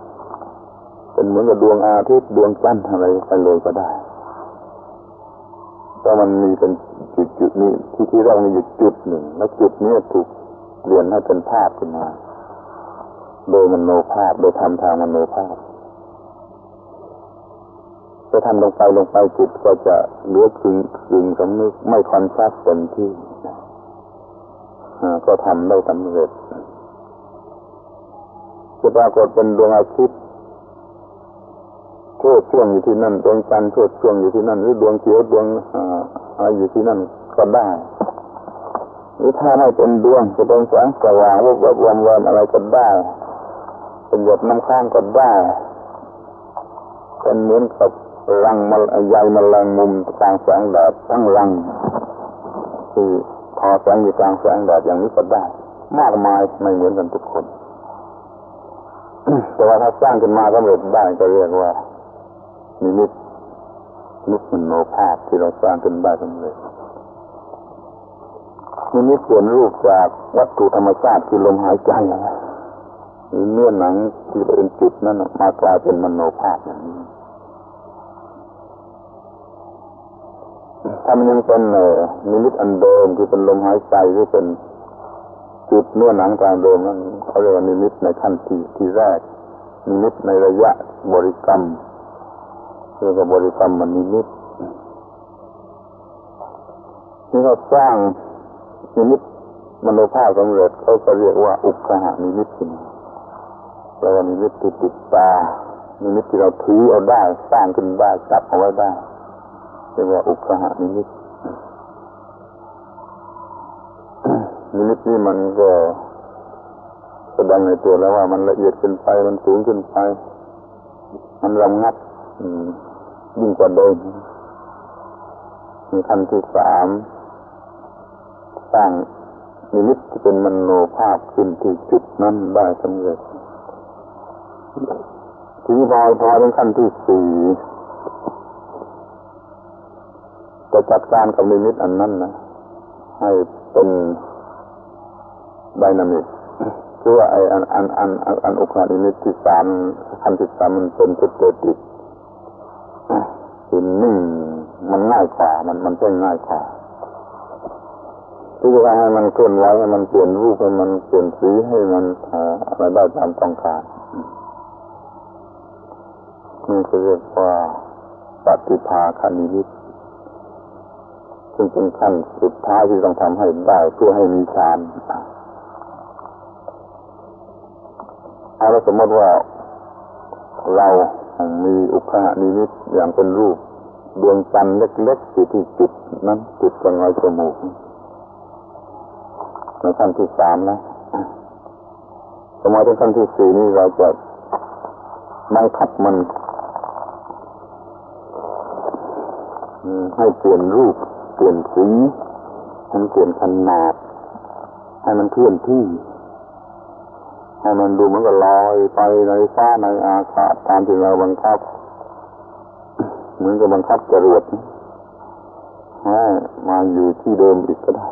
เป็นเหมือนกับดวงอาทิตย์ดวงจันทร์อะไรไปเลยก็ได้ก็มันมีเป็นจุดนี้ที่เรามีอยู่จุดหนึ่งแล้วจุดนี้ถูกเปลี่ยนให้เป็นภาพขึ้นมาโดยมโนภาพโดยทำทางมโนภาพจะทำลงไปจิตก็จะเหลือครึ่งสำนึกไม่คอนชัสเต็มที่ก็ทำได้สำเร็จจะปรากฏเป็นดวงอาทิตย์โชติช่วงอยู่ที่นั่นดวงจันทร์โชติช่วงอยู่ที่นั่นหรือดวงเขียวดวงอะไรอยู่ที่นั่นก็ได้หรือถ้าไม่เป็นดวงจะเป็นแสงสว่างวับๆวๆอะไรก็ได้เป็นหยดน้ำค้างก็ได้เป็นเหมือนกับรังใยแมลงมุมกลางแสงแดดทั้งรังที่พอแสงอยู่กลางแสงแดดอย่างนี้ก็ได้มากมายไม่เหมือนกันทุกคน แต่ว่าถ้าสร้างขึ้นมาสำเร็จได้ก็เรียกว่านิมิตมโนภาพที่เราสร้างขึ้นได้สำเร็จนิมิตเปลี่ยนรูปจากวัตถุธรรมชาติคือลมหายใจหรือเนื้อหนังที่เป็นจุดนั้นมากลายเป็นมโนภาพอย่างนี้ถ้ามันยังเป็นนิมิตอันเดิมคือเป็นลมหายใจหรือเป็นจุดเนื้อหนังตามเดิมนั้นเขาเรียกว่านิมิตในขั้นที่แรกนิมิตในระยะบริกรรมเรียกว่าบริกรรมมันนิมิตที่เขาสร้างนิมิตมโนภาพสำเร็จเขาก็เรียกว่าอุกขหนิมิตขึ้นแปลว่านิมิตที่ติดตานิมิตที่เราถือเอาได้สร้างขึ้นได้จับเอาไว้ได้เรียกว่าอุกขหนิมิตนิมิตนี้มันก็แสดงในตัวแล้วว่ามันละเอียดขึ้นไปมันสูงขึ้นไปมันระงับยิ่งกว่าเดิมมีขั้นที่สามสร้างนิมิตที่เป็นมโนภาพขึ้นที่จุดนั้นได้สำเร็จทีนี้พอถึงขั้นที่สี่จะจัดการกับนิมิตอันนั้นนะให้เป็นไดนามิกคือว่าไอ้อันอุคหนิมิตที่สามขั้นที่สามมันเป็นสเตติกคือนิ่งมันง่ายกว่ามันใช่ง่ายกว่าที่จะให้มันเคลื่อนไหวให้มันเปลี่ยนรูปให้มันเปลี่ยนสีให้มันอะไรได้ตามต้องการนี่คือเรียกว่าปฏิภาคนิมิตซึ่งเป็นขั้นสุดท้ายที่ต้องทำให้ได้เพื่อให้มีฌานเราสมมติว่าเรามีอุคหนิมิตอย่างเป็นรูปดวงจันทร์เล็กๆอยู่ที่จุดนั้นจุดกลางจมูกในขั้นที่สามนะสมัยถึงขั้นที่สี่นี่เราจะบังคับมัน ให้เปลี่ยนรูปเปลี่ยนสีให้เปลี่ยนขนาดให้มันเคลื่อนที่ให้มันดูเหมือนกับลอยไปในฟ้าในอากาศตามที่เราบังคับเหมือนกับบังคับจรวดให้มาอยู่ที่เดิมอีกก็ได้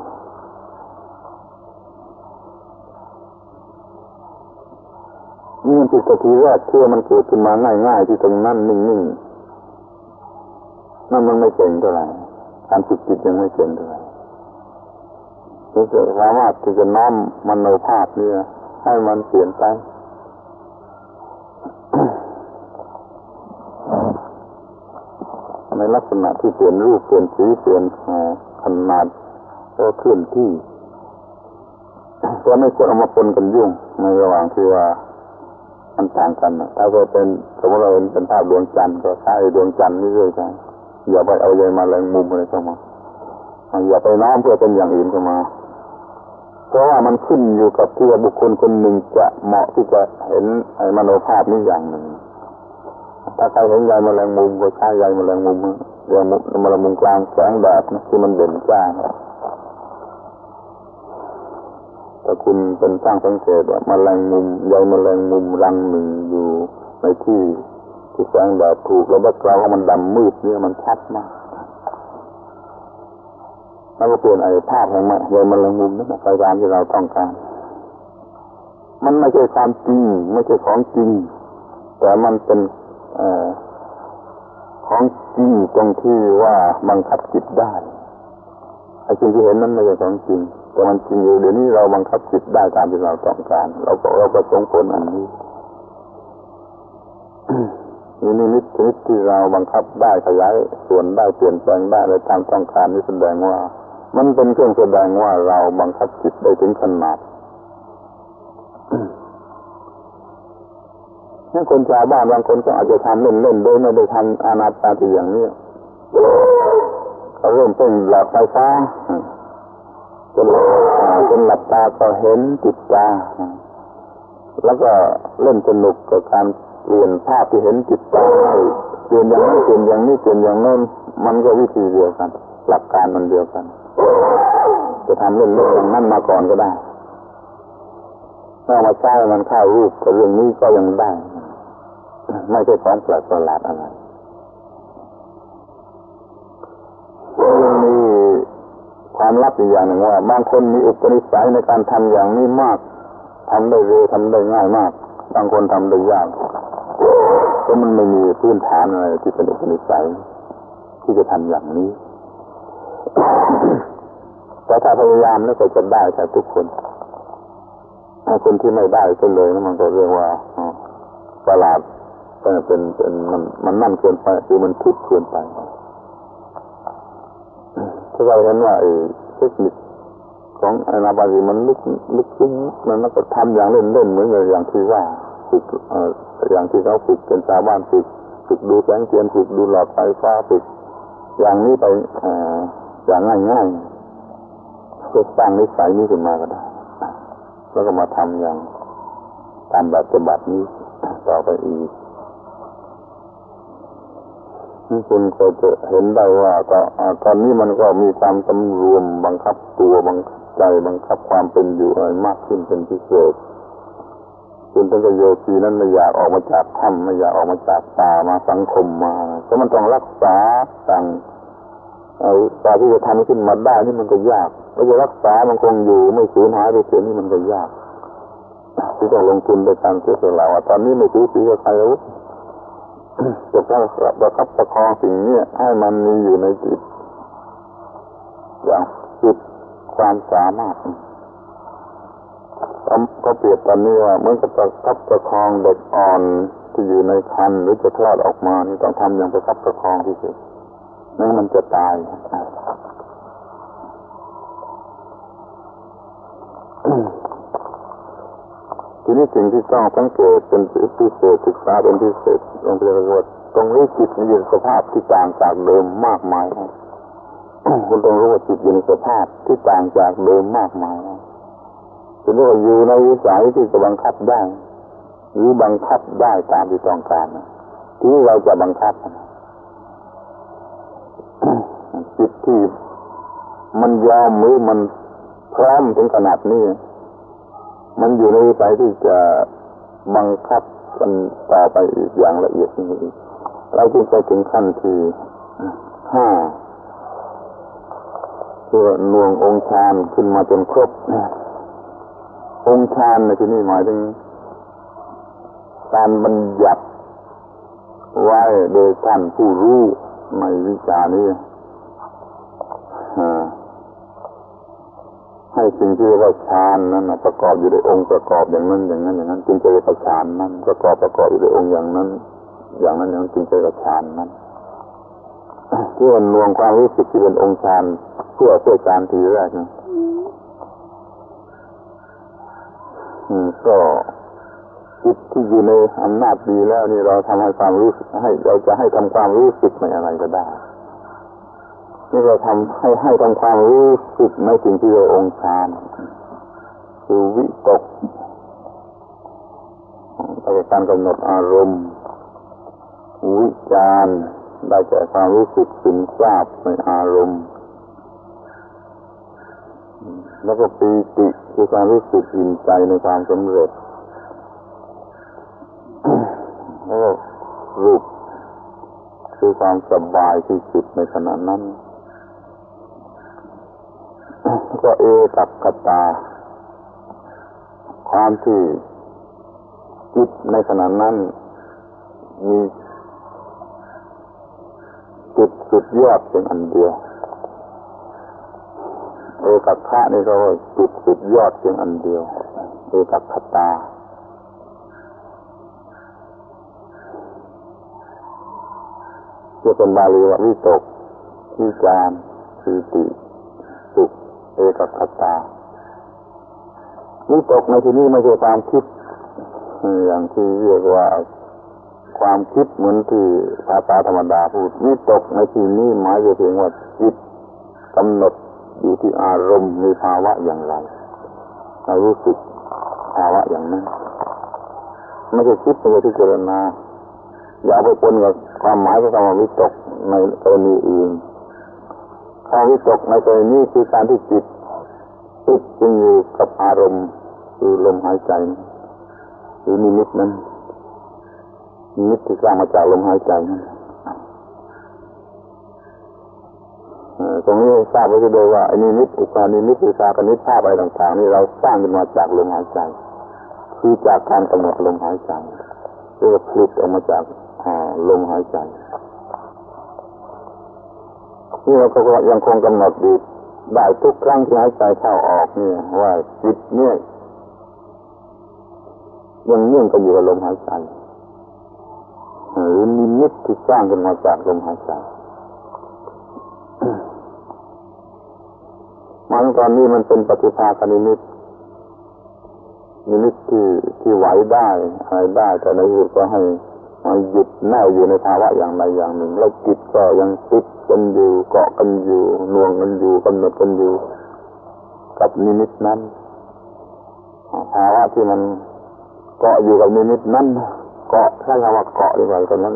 นี่มันเป็นทีแรกเชื่อมันเกิดขึ้นมาง่ายๆที่ตรงนั้นนิ่งๆนั่นมันไม่เก่งเท่าไหร่การฝึกจิตยังไม่เก่งเท่าไหร่เราจะสามารถที่จะน้อมมโนภาพนี้ให้มันเปลี่ยนไปในลักษณะที่เปลี่ยนรูปเปลี่ยนสีเปลี่ยนขนาดก็เคลื่อนที่ก็ไม่ควรเอามาปนกันยุ่งในระหว่างที่ว่ามันต่างกันถ้าเกิดเป็นสมมติเราเป็นภาพดวงจันทร์ก็ใช้ดวงจันทร์นี่เลยใช่อย่าไปเอาใยมาแรงมุมอะไรเข้ามาอย่าไปน้อมเพื่อเป็นอย่างอื่นเข้ามาเพราะว่ามันขึ้นอยู่กับที่บุคคลคนหนึ่งจะเหมาะที่จะเห็นไอ้มโนภาพนี้อย่างหนึ่งถ้าใครเห็นใยมาแรงมุมก็ใช้ใยมาแรงมุมใยมาแรงมุมกลางแสงแดดที่มันเด่นจ้าแต่คุณเป็นสร้างสังเกตว่าแมลงมุมใยแมลงมุมรังหนึ่งอยู่ในที่แสงแดดถูกแล้วแบ็คกราวด์มันดำมืดนี่มันชัดมากแล้วก็เปลี่ยนไอ้ภาพของมันใยแมลงมุมนั่นไปตามที่เราต้องการมันไม่ใช่ความจริงไม่ใช่ของจริงแต่มันเป็นของจริงตรงที่ว่าบังคับจิตได้ไอ้สิ่งที่เห็นนั้นไม่ใช่ของจริงแต่มันจริงอยู่เดี๋ยวนี้เราบังคับจิตได้ตามที่เราต้องการเราก็ส่งผลอันนี้ นี่นิมิตชนิดที่เราบังคับได้ขยายส่วนได้เปลี่ยนแปลงได้ในตามต้องการนี่แสดงว่ามันเป็นเครื่องแสดงว่าเราบังคับจิตได้ถึงขนาดนี่คนชาวบ้านบางคนก็อาจจะทำเล่นๆโดยไม่ได้ทำอานาปานสติอย่างนี้เขาเริ่มต้นหลับไฟฟ้าจนหลับตาก็เห็นจิตตาแล้วก็เล่นสนุกกับการเปลี่ยนภาพที่เห็นจิตตาเปลี่ยนอย่างนี้เปลี่ยนอย่างนี้เปลี่ยนอย่างโน้นมันก็วิธีเดียวกันหลักการมันเดียวกันจะทำเล่นๆอย่างนั้นมาก่อนก็ได้ถ้ามาใช้มันเข้ารูปกับเรื่องนี้ก็ยังได้ไม่ใช่ของแปลกประหลาดอะไรยังมีความลับอีกอย่างหนึ่งว่าบางคนมีอุปนิสัยในการทำอย่างนี้มากทำได้เร็วทำได้ง่ายมากบางคนทำได้ยากเพราะมันไม่มีพื้นฐานอะไรที่เป็นอุปนิสัยที่จะทำอย่างนี้ แต่ถ้าพยายามแล้วก็จะได้แต่ทุกคนถ้าคนที่ไม่ได้ก็เลยมันก็เรียกว่าประหลาดเป็นมันนั่นเกินไปคือมันทุกข์เกินไปถ้าเราเห็นว่าเทคนิคของอานาปานสติมันลึกซึ้งมันก็ทำอย่างเล่นๆเหมือนอย่างที่ว่าฝึกอย่างที่เขาฝึกเป็นชาวบ้านฝึกดูแสงเทียนฝึกดูหลอดไฟฟ้าฝึกอย่างนี้ไปอย่างง่ายๆเพื่อสร้างนิสัยนี้ขึ้นมาก็ได้แล้วก็มาทำอย่างตามแบบฉบับนี้ต่อไปอีกนี่คุณก็จะเห็นได้ว่าตอนนี้มันก็มีความสำรวมบังคับตัวบังคับใจบังคับความเป็นอยู่อะไรมากขึ้นเป็นพิเศษคุณตั้งแต่โยคีนั้นไม่อยากออกมาจากถ้ำไม่อยากออกมาจากป่ามาสังคมมาเพราะมันต้องรักษาสั่งการที่จะทำขึ้นมาได้นี่มันก็ยากแล้วจะรักษามันคงอยู่ไม่สูญหายไปเสียนี่มันก็ยากที่ต้องลงทุนในการเสียสละว่าตอนนี้ไม่ซื้อสีกับใครแล้วจะต้องประคับประคองสิ่งนี้ให้มันมีอยู่ในจิตอย่างสุดความสามารถก็เปรียบตอนนี้ว่าเหมือนกับประคับประคองเด็กอ่อนที่อยู่ในครรภ์หรือจะคลอดออกมานี่ต้องทำอย่างประคับประคองที่สุดไม่งั้นมันจะตายทีนี้สิ่งที่ต้องสังเกตเป็นพิเศษศึกษาเป็นพิเศษลงไปเรียกว่าตรงนี้จิตมีสภาพที่ต่างจากเดิมมากมายคุณต้องรู้ว่าจิตอยู่ในสภาพที่ต่างจากเดิมมากมายคุณรู้ว่าอยู่ในวิสัยที่จะบังคับได้หรือบังคับได้ตามที่ต้องการที่เราจะบังคับ ที่มันยอมหรือมันพร้อมถึงขนาดนี้มันอยู่ในวิสัยที่จะบังคับกันต่อไปอีกอย่างละเอียดอีกเราจึงไปถึงขั้นที่ห้าคือหน่วงองค์ฌานขึ้นมาจนครบองค์ฌานในที่นี้หมายถึงการบัญญัติไว้โดยท่านผู้รู้ในวิชานี้ให้สิ่งที่เรียกว่าฌานนั้นประกอบอยู่ด้วยองค์ประกอบอย่างนั้นอย่างนั้นอย่างนั้นจึงจะเรียกว่าฌานนั้นประกอบอยู่ด้วยองค์อย่างนั้นอย่างนั้นอย่างนั้นจึงจะเรียกว่าฌานนั้นเพื่อรวมความรู้สึกที่เป็นองค์ฌานเพื่อฌานทีแรกนะก็จิตที่อยู่ในอำนาจดีแล้วนี่เราทำให้ความรู้สึกเราจะให้ทำความรู้สึกในอะไรก็ได้นี่เราทำให้ทำความรู้สึกในสิ่งที่เราองค์ฌานคือวิตกได้แก่การกำหนดอารมณ์วิจารณ์ได้แก่ความรู้สึกซึมซาบในอารมณ์แล้วก็ปีติคือความรู้สึกอิ่มใจในความสำเร็จแล้วก็รูปคือความสบายที่สุดในขณะนั้นแล้วก็เอกัคคตาความที่จิตในขณะนั้นมีจุดสุดยอดเป็นอันเดียวเอกัคคะนี่ก็จุดสุดยอดเพียงอันเดียวเอกัคคตาจะเป็นบาลีว่าวิตกวิจารปีติสุขเอกัคคตาวิตกในที่นี้ไม่ใช่ความคิดอย่างที่เรียกว่าความคิดเหมือนที่ภาษาธรรมดาพูดวิตกในที่นี้หมายถึงว่าจิตกำหนดอยู่ที่อารมณ์มีภาวะอย่างไรเรารู้สึกภาวะอย่างนั้นไม่ใช่คิดไม่ใช่พิจารณาอย่าไปปนกับความหมายของคำว่าวิตกในกรณีอื่นคำวิตกในกรณีนี้คือการที่จิตติดอยู่กับอารมณ์คือลมหายใจหรือนิมิตนั้นนิมิตที่สร้างมาจากลมหายใจนั้นตรงนี้ทราบไว้โดยว่าไอ้นิมิตอุปานิมิตวิชากนิมิตภาพอะไรต่างๆนี่เราสร้างขึ้นมาจากลมหายใจคือจากการกำหนดลมหายใจหรือผลิตออกมาจากลมหายใจนี่เราก็ยังคงกำหนดอยู่ได้ทุกครั้งที่หายใจเข้าออกนี่ว่าจิตเนี่ยยังเนื่องกันอยู่กับลมหายใจหรือนิมิตที่สร้างขึ้นมาจากลมหายใจมันตอนนี้มันเป็นปฏิภาคนิมิตนิมิตที่ไหวได้อะไรได้แต่ในที่สุดก็ให้หยุดแน่วอยู่ในภาวะอย่างใดอย่างหนึ่งแล้วจิตก็ยังติดกันอยู่เกาะกันอยู่หน่วงกันอยู่กำหนดกันอยู่กับนิมิตนั้นภาวะที่มันเกาะอยู่กับนิมิตนั้นเกาะถ้าคำว่าเกาะดีกว่าตอนนั้น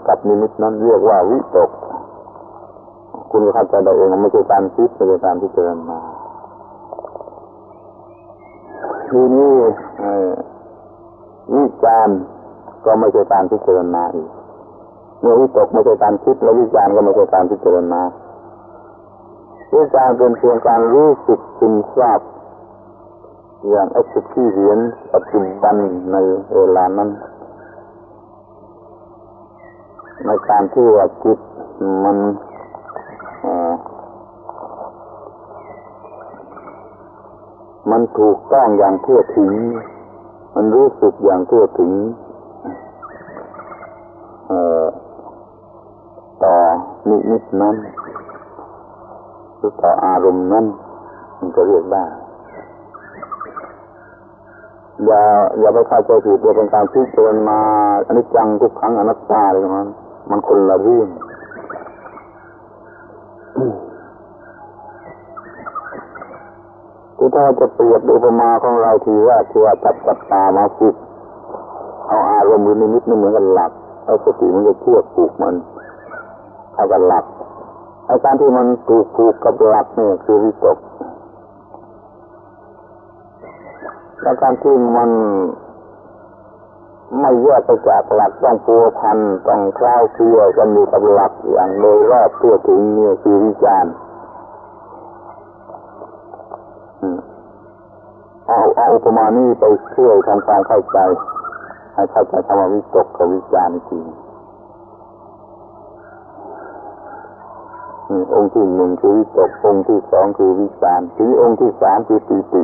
กับนิมิตนั้นเรียกว่าวิตกคุณเข้าใจได้เองไม่ใช่การคิดไม่ใช่การพิจารณาทีนี้วิจารณ์ก็ไม่ใช่การพิจารณาอีกเมื่อวิตกไม่ใช่การคิดแล้ววิจารณ์ก็ไม่ใช่การพิจารณาวิจารณ์เป็นเพียงการรู้สึกซึมซาบอย่าง experience ปัจจุบันในเวลานั้นในการที่ว่าจิตมันถูกต้องอย่างทั่วถึงมันรู้สึกอย่างทั่วถึงต่อนิมิตนั้นหรือต่ออารมณ์นั้นมันจะเรียกได้อย่าไปเข้าใจผิดว่าเป็นการพิจารณาอนิจจังทุกขังอนัตตาอะไรประมาณมันคนละเรื่องถ้าจะเปรียบอุปมาของเราทีว่าจับตามาฝึกเอาอารมณ์หรือนิมิตนี่เหมือนกันหลักเอาสติมันจะเชือกผูกมันเข้ากันหลัก อาการที่มันถูกผูกกับหลักเนี่ยคือวิตกอาการที่มันไม่แยกไปจากหลักต้องพัวพันต้องคล้าวเคลียกันอยู่กับหลักอย่างโดยรอบทั่วถึงเนี่ยคือวิจารณ์เอาอุปมานี้ไปช่วยทำความเข้าใจให้เข้าใจคำว่าวิตกกับวิจารณ์จริงองค์ที่หนึ่งคือวิตกองค์ที่สองคือวิจารณ์ทีนี้องค์ที่สามคือปีติ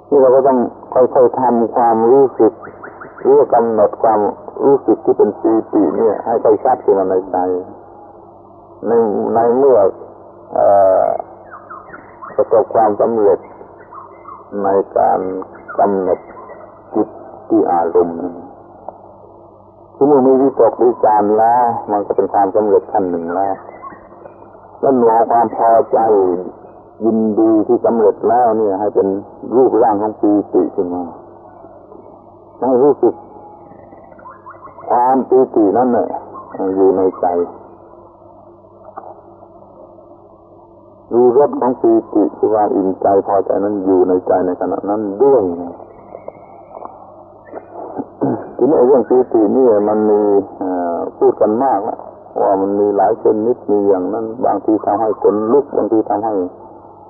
ที่เราก็ต้องค่อยๆทำความรู้สึกหรือกำหนดความรู้สึกที่เป็นปีติเนี่ยให้ค่อยชัดขึ้นมาในใจในเมื่อประสบความสำเร็จในการกำหนดจิตที่อารมณ์ที่เมื่อมีวิตกวิจารณ์แล้วมันก็เป็นความสำเร็จขั้นหนึ่งแล้วหน่วยความพอใจยินดีที่สำเร็จแล้วเนี่ยให้เป็นรูปร่างของปีติขึ้นมาให้รู้สึกความปีตินั้นเนี่ยอยู่ในใจดูรสของปีติคือว่าอิ่มใจพอใจนั้นอยู่ในใจในขณะนั้นด้วยทีนี้เรื่องปีตินี่มันมีพูดกันมากว่ามันมีหลายชนิดมีอย่างนั้นบางทีทำให้ขนลุกบางทีทำให้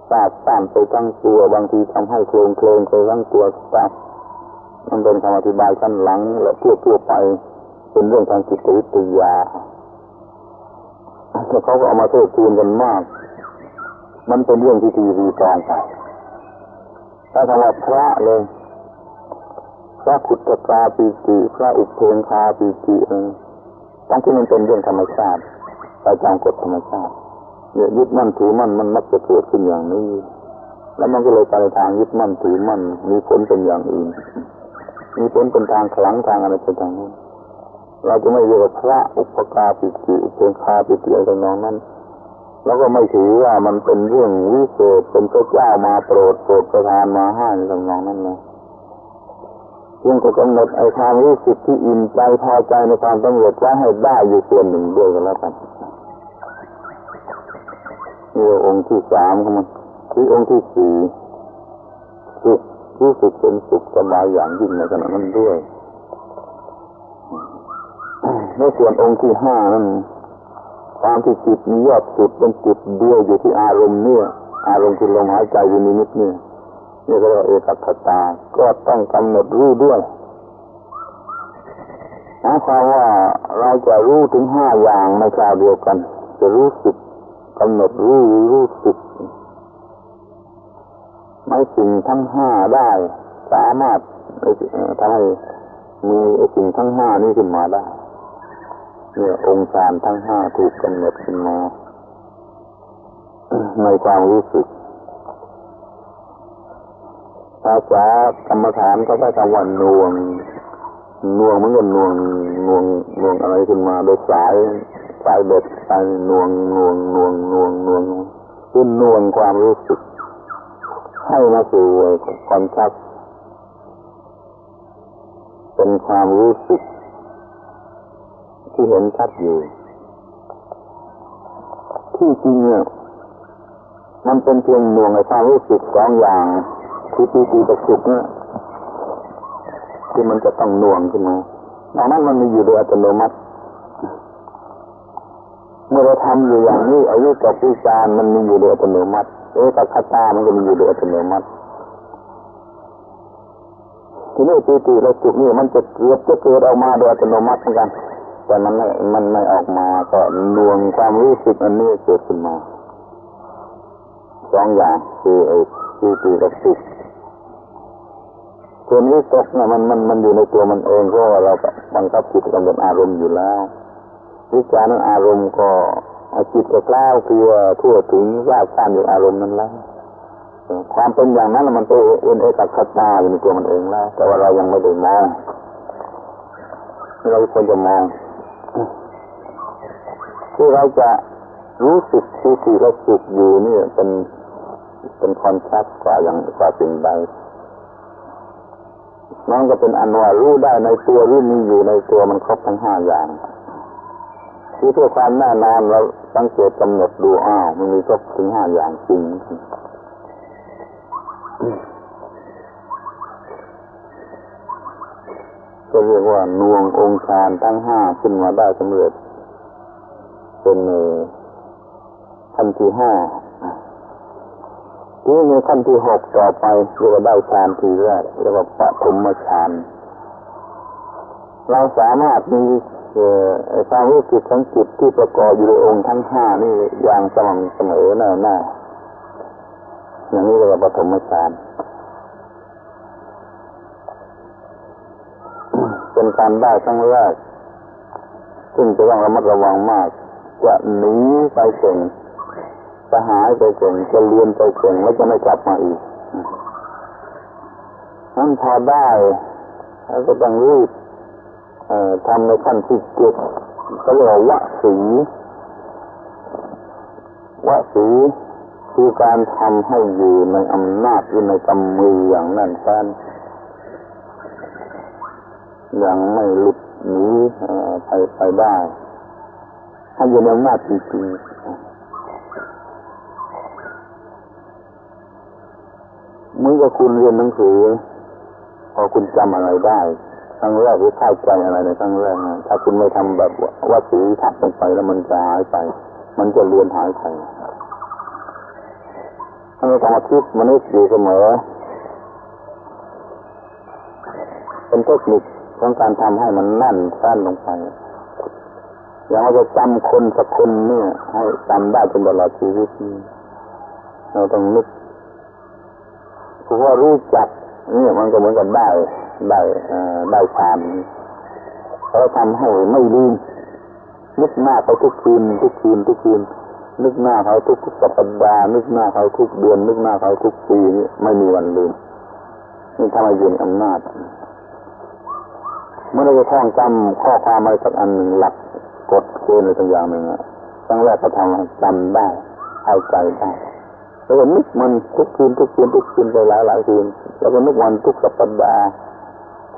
ซาบซ่านไปทั้งตัวบางทีทำให้โคลงไปทั้งตัวซาบมันเป็นคำอธิบายขั้นหลังและทั่วไปเป็นเรื่องทางจิตวิทยาเขาก็เอามาเทิดทูนกันมากมันเป็นเรื่องที่ทีวีกองไปถ้าคำว่าพระเลยพระขุตกาปีติพระอุเพงคาปีติทั้งที่มันเป็นเรื่องธรรมชาติไปตามกฎธรรมชาติเนี่ยยึดมั่นถือมั่นมันมักจะเกิดขึ้นอย่างนี้แล้วมันก็เลยไปทางยึดมั่นถือมั่นมีผลเป็นอย่างอื่นมีผลเป็นทางขลังทางอะไรเป็นทางนั้นเราจะไม่เรียกว่าพระอุปกาปิติอุเพงคาปิติอะไรต่างๆนั้นแล้วก็ไม่ถือว่ามันเป็นเรื่องวิเศษเป็นพระเจ้ามาโปรดประทานมาให้ต่างๆนั้นนะเพียงแต่กำหนดไอ้ความรู้สึกที่อิ่มใจพอใจในความสำเร็จไว้ให้ได้อยู่ส่วนหนึ่งด้วยกันแล้วกันนี่องค์ที่สามของมันที่องค์ที่สี่สุขรู้สึกเป็นสุขสบายอย่างยิ่งในขณะนั้นด้วยในส่วนองค์ที่ห้านั้นความที่จิตมียอดสุดเป็นจุดเดียวอยู่ที่อารมณ์เนี่ยอารมณ์คือลมหายใจอยู่นิดๆเนี่ยนี่ก็เรียกเอกัคตาก็ต้องกำหนดรู้ด้วยหมายความว่าเราจะรู้ถึงห้าอย่างในคราวเดียวกันจะรู้สึกกำหนดรู้สึกไม่สิ่งทั้งห้าได้สามารถทำให้มีสิ่งทั้งห้านี้ขึ้นมาได้เนี่ยองค์ฌานทั้งห้าถูกกำหนดขึ้นมาในความรู้สึกภาษากรรมฐานก็ได้คำว่าหน่วงมันก็หน่วงอะไรขึ้นมาโดยสายเบ็ดสายหน่วงขึ้นหน่วงความรู้สึกให้มาสู่ความชัดเป็นความรู้สึกที่เห็นชัดอยู่ที่จริงเนี่ยมันเป็นเพียงหน่วงในความรู้สึกสองอย่างคือปีติกับสุขเนี่ยที่มันจะต้องหน่วงขึ้นมาดังนั้นมันมีอยู่โดยอัตโนมัติเมื่อเราทำอยู่อย่างนี้อายุกับวิจารมันมีอยู่โดยอัตโนมัติเอกัคตามันก็มีอยู่โดยอัตโนมัติทีนี้ปีติและสุขนี่มันจะเกิดออกมาโดยอัตโนมัติเหมือนกันแต่มันไม่ออกมาก็หน่วงความรู้สึกอันนี้เกิดขึ้นมาสองอย่างคือปีติกับสุขส่วนวิตกเนี่ยมันอยู่ในตัวมันเองเพราะว่าเราบังคับจิตกำหนดอารมณ์อยู่แล้ววิจารณ์อารมณ์ก็จิตก็กล้าวคือทั่วถึงรากฐานอยู่อารมณ์นั้นแล้วความเป็นอย่างนั้นมันเป็นเอกคตาอยู่ในตัวมันเองแล้วแต่ว่าเรายังไม่ได้มองเราควรจะมองที่เราจะรู้สึกปีติและสุขอยู่นี่เป็นคอนทราสต์กว่าสิ่งใดนั่นก็เป็นอันว่ารู้ได้ในตัวหรือมีอยู่ในตัวมันครบทั้งห้าอย่าง คือเพื่อความแน่นอนเราสังเกตกำหนดดูมันมีครบถึง5อย่างจริงก็เรียกว่าน่วงองค์ฌานทั้ง5ขึ้นมาได้สำเร็จเป็นขั้นที่5ที่ในขั้นที่6ต่อไปเรียกว่าได้ฌานทีแรกเรียกว่าปฐมฌานเราสามารถมีความรู้สึกของจิตที่ประกอบอยู่ในองค์ทั้ง5นี่อย่างสม่ำเสมอแน่ๆอย่างนี้เรียกว่าปฐมฌานเป็นการได้ครั้งแรกซึ่งจะต้องระมัดระวังมากจะหนีไปเก่งจะหายไปเก่งจะเรียนไปเก่งแล้วจะไม่กลับมาอีกนั้นพอได้แล้วก็ต้องรีบทำในขั้นที่7เขาเรียกว่าวสีคือการทำให้อยู่ในอำนาจอยู่ในกำมืออย่างแน่นแฟ้นยังไม่หลุดหนีไปได้ให้อยู่ในอำนาจจริงๆเมื่อคุณเรียนหนังสือพอคุณจำอะไรได้ครั้งแรกหรือเข้าใจอะไรในครั้งแรกถ้าคุณไม่ทำแบบว่าสีทับลงไปแล้วมันจะหายไปมันจะเลือนหายไปถ้าเราต้องมาคิดมันนึกอยู่เสมอเป็นเทคนิคของการทำให้มันแน่นแฟ้นลงไปอย่างเราจะจำคนสักคนเนี่ยให้จำได้จนตลอดชีวิตเราต้องนึกเพราะว่ารู้จักนี่มันก็เหมือนกันได้ฌานเราทำให้ไม่ลืมนึกหน้าเขาทุกคืนนึกหน้าเขาทุกสัปดาห์นึกหน้าเขาทุกเดือนนึกหน้าเขาทุกปีไม่มีวันลืมนี่ทำให้อยู่ในอำนาจเมื่อเราจะท่องจำข้อความอะไรสักอันหนึ่งหลักกฎเกณฑ์อะไรต่างอย่างหนึ่งครั้งแรกก็ทำจำได้เข้าใจได้แล้วก็นึกมันทุกคืนไปหลายคืนแล้วก็นึกวันทุกสัปดาห์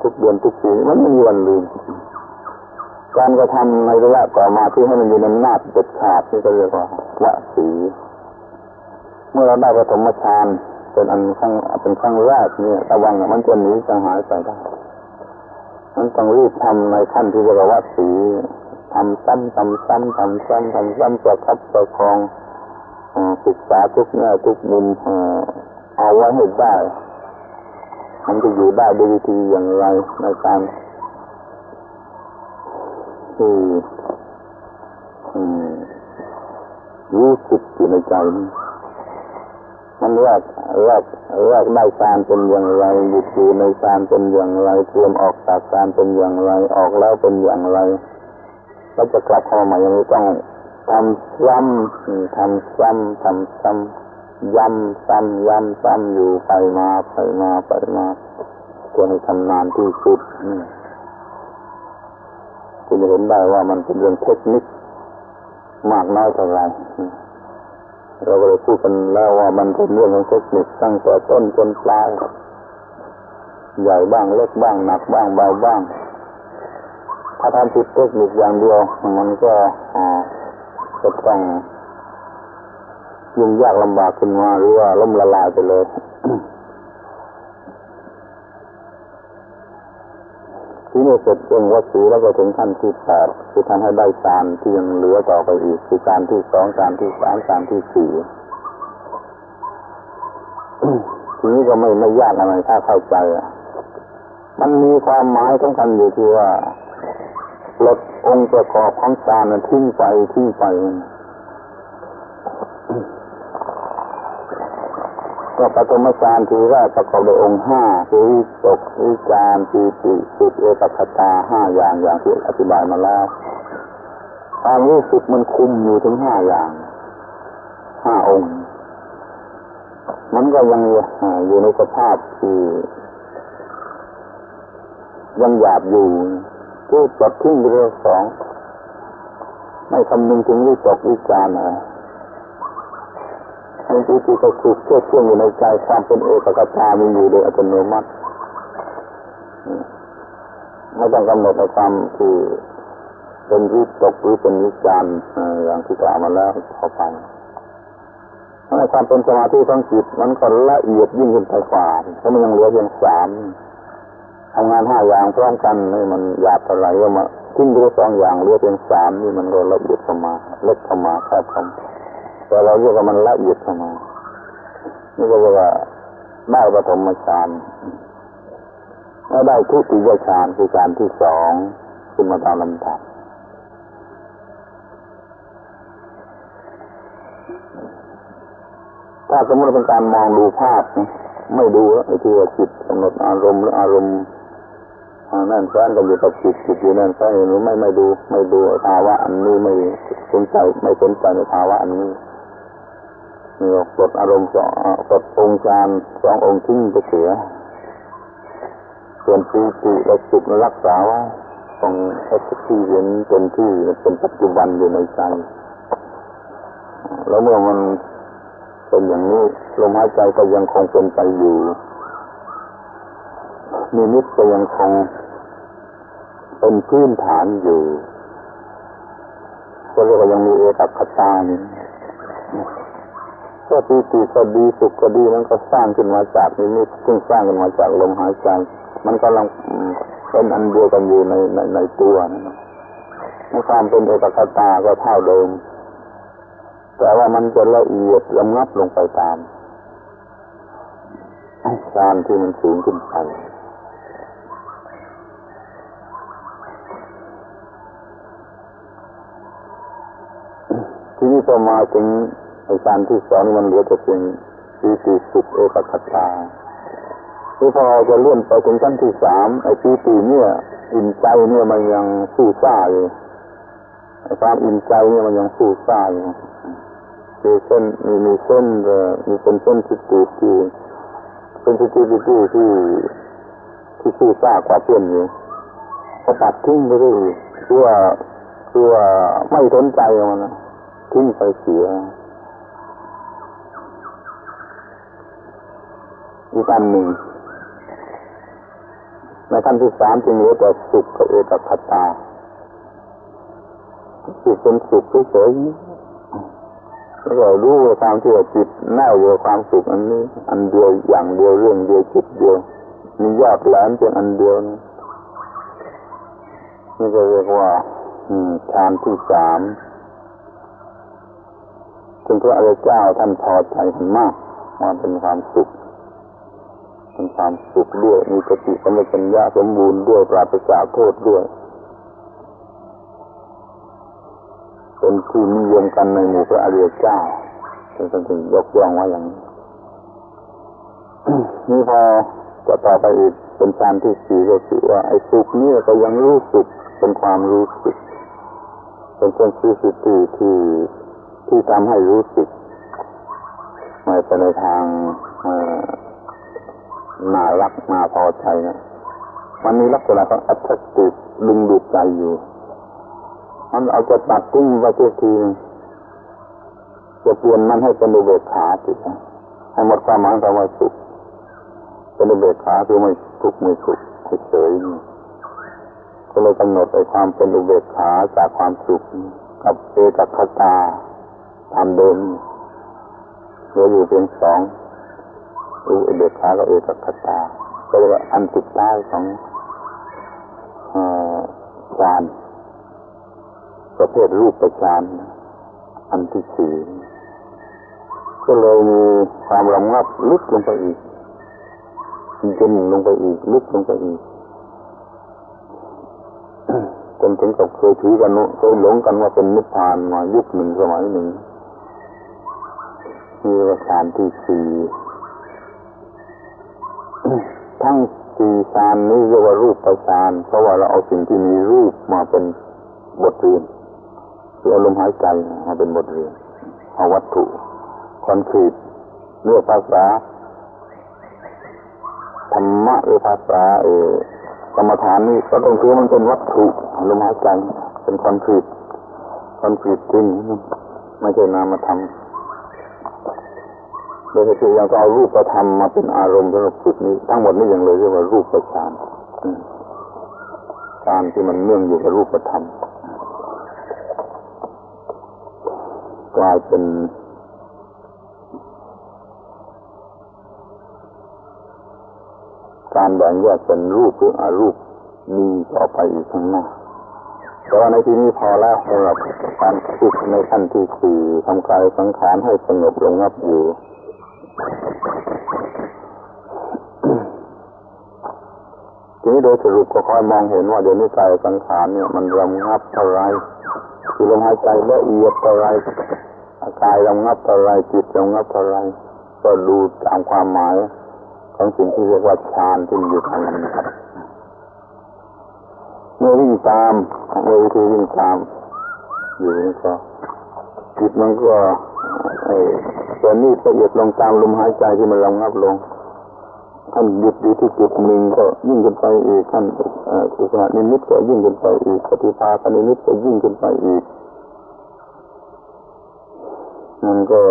ทุกเดือนทุกปีมันไม่มีวันลืมการกระทำในระยะต่อมาที่ให้มันอยู่ในอำนาจเด็ดขาดนี่ก็เรียกว่าวสีเมื่อเราได้ปฐมฌานเป็นครั้งแรกเนี่ยระวังมันจะหนีจะหายไปได้มันต้องรีบทำในขั้นที่เรียกว่าสีทำซ้ำประคับประคองศึกษาทุกแง่ทุกมุมเอาไว้ให้ได้มันจะอยู่ได้ด้วยวิธีอย่างไรในการที่รู้สึกอยู่ในใจมันแรกได้ฌานเป็นอย่างไรหยุดอยู่ในฌานเป็นอย่างไรเตรียมออกจากฌานเป็นอย่างไรออกแล้วเป็นอย่างไรแล้วจะกลับเข้ามาอย่างนี้ต้องทำซ้ำย้ำซ้ำอยู่ไปมาจนชำนาญที่สุดคุณจะเห็นได้ว่ามันเป็นเรื่องเทคนิคมากน้อยเท่าไรเราก็เลยพูดกันแล้วว่ามันเป็นเรื่องของเทคนิคตั้งแต่ต้นจนปลายใหญ่บ้างเล็กบ้างหนักบ้างเบาบ้างถ้าทำผิดเทคนิคอย่างเดียวมันก็จะต้องยุ่งยากลำบากขึ้นมาหรือว่าล้มละลายไปเลยที่นี่เสร็จเรื่องวสีแล้วก็ถึงขั้นที่8คือทำให้ได้ฌานที่ยังเหลือต่อไปอีกคือฌานที่2ฌานที่3ฌานที่4ทีนี้ก็ไม่ยากอะไรถ้าเข้าใจมันมีความหมายสำคัญอยู่ที่ว่าลดองค์ประกอบของฌานนั้นทิ้งไปก็ปฐมฌานทีแรกประกอบด้วยองค์5คือวิตกวิจารปีติสุขเอกคตา5อย่างที่อธิบายมาแล้วความรู้สึกมันคุมอยู่ถึง5อย่าง5องค์มันก็ยังอยู่ในสภาพที่ยังหยาบอยู่คือปลดทิ้งไปเรื่อง2ไม่คำนึงถึงวิตกวิจารบางทีที่ก็ถูกเชื่ออยู่ในใจความเป็นเอกคตามีอยู่โดยอัตโนมัติไม่ต้องกำหนดในความที่ เป็นวิตกหรือเป็นวิจารณ์อย่างที่กล่าวมาแล้วต่อไปในความเป็นสมาธิของจิตมันก็ละเอียดยิ่งขึ้นไปกว่าเพราะมันยังเหลือเพียงสามทำงาน5อย่างพร้อมกันนี่มันหยาบเท่าไหร่ก็มาทิ้งไป2อย่างเหลือเพียง3นี่มันก็ละเอียดเข้ามาเล็กเข้ามาแคบเข้ามาแต่เราเรียกว่ามันละเอียดเข้ามานี่ก็เรียกว่าได้ปฐมฌานแล้วได้ทุติยฌานคือฌานที่2ขึ้นมาตามลำดับถ้าสมมติเป็นการมองดูภาพไม่ดูไอ้ที่ว่าจิตกำหนดอารมณ์หรืออารมณ์นั่นแฝงกันอยู่กับจิตอยู่นั่นแฝงหรือไม่ดูภาวะอันนี้ไม่สนใจในภาวะอันนี้นี่กดอารมณ์กดองค์ฌาน2องค์ทิ้งไปเสียส่วนปีติและสุขรักษาไว้ของที่เห็นเป็นที่เป็นปัจจุบันอยู่ในใจแล้วเมื่อมันเป็นอย่างนี้ลมหายใจก็ยังคงเป็นไปอยู่นิมิตก็ยังคงเป็นพื้นฐานอยู่ก็เรียกว่ายังมีเอกคตานี่ก็ปีติก็ดีสุขก็ดีมันก็สร้างขึ้นมาจากนิมิตซึ่งสร้างขึ้นมาจากลมหายใจมันกำลังเป็นอันเดียวกันอยู่ในตัวนะในความเป็นเอกคตาก็เท่าเดิมแต่ว่ามันจะละเอียดระงับลงไปตามฌานที่มันสูงขึ้นไปที่นี่พอมาถึงฌานที่2มันเหลือแต่เพียงปีติสุขเอกคตาที่พอจะเลื่อนไปถึงชั้นที่3ไอ้ปีติเนี่ยอิ่มใจเนี่ยมันยังสู้ซ่าอยู่ไอ้ความอิ่มใจเนี่ยมันยังสู้ซ่าอยู่มีเส้นมีเป็นเส้นที่สู้ซ่ากว่าเพื่อนอยู่ก็ตัดทิ้งไปได้คือว่าไม่สนใจมันนะทิ้งไปเสียอีกอันหนึ่งในขั้นที่3จึงเหลือแต่สุขกับเอกคตาสุขเป็นสุขเฉยๆแล้วก็รู้ว่าความที่ว่าจิตแน่วอยู่ความสุขอันนี้อันเดียวอย่างเดียวเรื่องเดียวจิตเดียวมียอดแหลมเพียงอันเดียวนี่ก็เรียกว่าฌานที่3ซึ่งพระอริยเจ้าท่านพอใจมากว่าเป็นความสุขด้วยมีสติสัมปชัญญะสมบูรณ์ด้วยปราศจากโทษด้วยเป็นที่นิยมกันในหมู่พระอริยเจ้าท่านถึงยกย่องไว้อย่างนี้ นี่พอจะต่อไปอีกเป็นฌานที่4ก็คือว่าไอ้สุขนี่ก็ยังรู้สึกเป็นความรู้สึกเป็นความรู้สึกที่ทำให้รู้สึกไม่ไปในทางน่ารักน่าพอใจนะมันมีลักษณะของ attractive ดึงดูดใจอยู่มันเอาจะตัดทิ้งไปทีจะเปลี่ยนมันให้เป็นอุเบกขาสิให้หมดความหมายคำว่าสุขเป็นอุเบกขาคือไม่ทุกข์ไม่สุขเฉยๆก็เลยกำหนดไอ้ความเป็นอุเบกขาจากความสุขกับเอกคตาตามเดิมเหลืออยู่เพียง2อุเบกขากับเอกคตาก็เรียกว่าอันสุดท้ายของฌานประเภทรูปฌานอันที่4ก็เลยมีความระงับลึกลงไปอีกจนลงไปอีกลึกลงไปอีกจนถึงกับเคยถือกันเคยหลงกันว่าเป็นนิพพานมายุคหนึ่งสมัยหนึ่งมีฌานที่4ทั้ง4ฌานนี้เรียกว่ารูปฌานเพราะว่าเราเอาสิ่งที่มีรูปมาเป็นบทเรียนคือเอาลมหายใจมาเป็นบทเรียนเอาวัตถุคอนกรีตเรื่องภาษาธรรมะหรือภาษากรรมฐานนี่ก็ต้องคือมันเป็นวัตถุลมหายใจเป็นคอนกรีตจริงไม่ใช่นามธรรมโดยที่ยังก็เอารูปธรรมมาเป็นอารมณ์สำหรับจิตนี้ทั้งหมดนี้ยังเลยเรียกว่ารูปฌานฌานที่มันเนื่องอยู่กับรูปธรรม กลายเป็นการแบ่งแยกเป็นรูปหรืออรูปมีต่อไปอีกข้างหน้าแต่ว่าในที่นี้พอแล้วสำหรับการฝึกในขั้นที่สี่ทำกายสังขารให้สงบระงับอยู่ทีนี้โดยสรุปก็ค่อยมองเห็นว่าเดี๋ยวนี้กายสังขารเนี่ยมันระงับเท่าไรคือลมหายใจละเอียดเท่าไรกายระงับเท่าไรจิตระงับเท่าไรก็ดูตามความหมายของสิ่งที่เรียกว่าฌานที่อยู่ทางนั้นนะครับเมื่อวิ่งตามวิธีวิ่งตามอยู่นี่ก็จิตมันก็ตัวนี้ละเอียดลงตามลมหายใจที่มันระงับลงท่านหยุดอยู่ที่จุดหนึ่งก็ยิ่งขึ้นไปอีกท่านอุปาณิมิตก็ยิ่งขึ้นไปอีกปฏิภาคณิมิตก็ยิ่งขึ้นไปอีกมันก็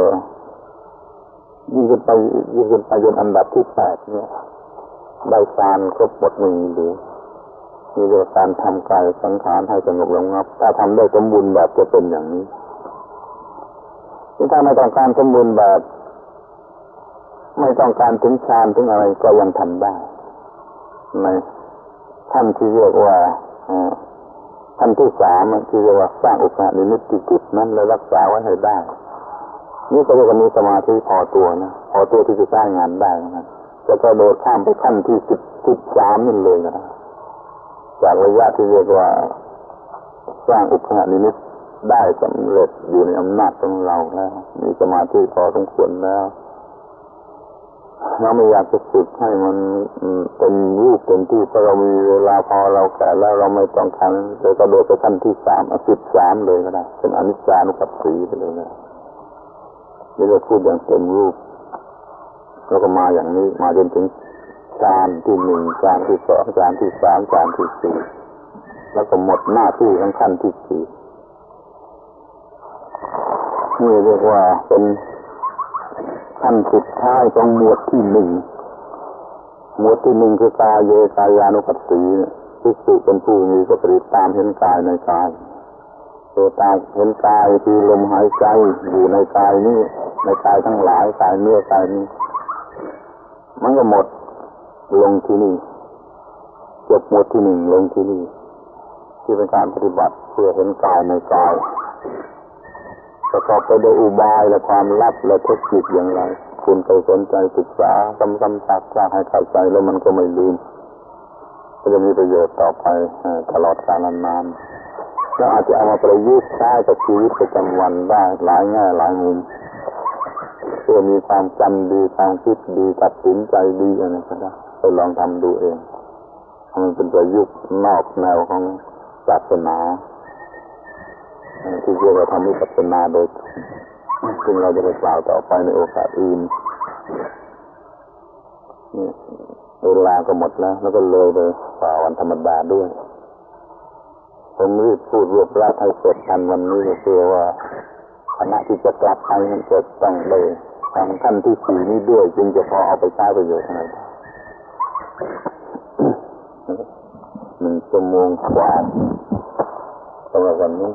ยิ่งขึ้นไปจนอันดับที่8เนี่ยได้ฌานครบหมดหรือมีเรื่องการทำกายสังขารให้สงบระงับถ้าทำได้สมบูรณ์แบบจะเป็นอย่างนี้ถ้าไม่ต้องการสมบูรณ์แบบไม่ต้องการถึงฌานถึงอะไรก็ยังทำได้ในท่านที่เรียกว่าท่านที่3ที่เรียกว่าสร้างอุปนิมิตจิตนั้นและรักษาไว้ให้ได้นี่ก็เรียกว่ามีสมาธิพอตัวนะพอตัวที่จะสร้างงานได้นะจะกระโดดข้ามไปขั้นที่13นั่นเลยนะจากระยะที่เรียกว่าสร้างอุปนิมิตได้สำเร็จอยู่ในอำนาจของเราแล้วมีสมาธิพอสมควรแล้วเราไม่อยากจะฝึกให้มันเป็นรูปเป็นที่เพราะเรามีเวลาพอเราแก่แล้วเราไม่ต้องการจะกระโดดไปขั้นที่13เลยก็ได้เป็นอนิจจานุปัสสีไปเลยนะนี่เราพูดอย่างเต็มรูปแล้วก็มาอย่างนี้มาจนถึงฌานที่1ฌานที่2ฌานที่3ฌานที่4แล้วก็หมดหน้าที่ของขั้นที่4นี่เรียกว่าเป็นขั้นสุดท้ายของหมวดที่1หมวดที่1คือกายเยกายานุปัสสีภิกษุเป็นผู้มีสติตามเห็นกายในกายตัวตามเห็นกายที่ลมหายใจอยู่ในกายนี้ในกายทั้งหลายกายเนื้อกายนี้มันก็หมดลงที่นี่จบหมวดที่1ลงที่นี่ที่เป็นการปฏิบัติเพื่อเห็นกายในกายประกอบไปด้วยอุบายและความลับและเทคนิคอย่างไรคุณไปสนใจศึกษาซ้ำๆซักๆให้เข้าใจแล้วมันก็ไม่ลืมก็จะมีประโยชน์ต่อไปตลอดกาลนานๆแล้วอาจจะเอามาประยุกต์ใช้กับชีวิตประจำวันได้หลายแง่หลายมุมเพื่อมีความจำดีความคิดดีตัดสินใจดีอะไรก็ได้ไปลองทำดูเองมันเป็นประยุกต์นอกแนวของศาสนาที่เรียกว่าธรรมิปัสสนาโดยซึ่งเราจะไปกล่าวต่อไปในโอกาสอื่นนี่เวลาก็หมดแล้วก็เลยไปฝ่าวันธรรมดาด้วยผมรีบพูดรวบรัดให้เสร็จทันวันนี้ก็คือว่าคณะที่จะกลับไปมันจะต้องเลยทำขั้นที่4นี้ด้วยจึงจะพอเอาไปใช้ประโยชน์อะไร1 ชั่วโมงกว่าสำหรับวันนี้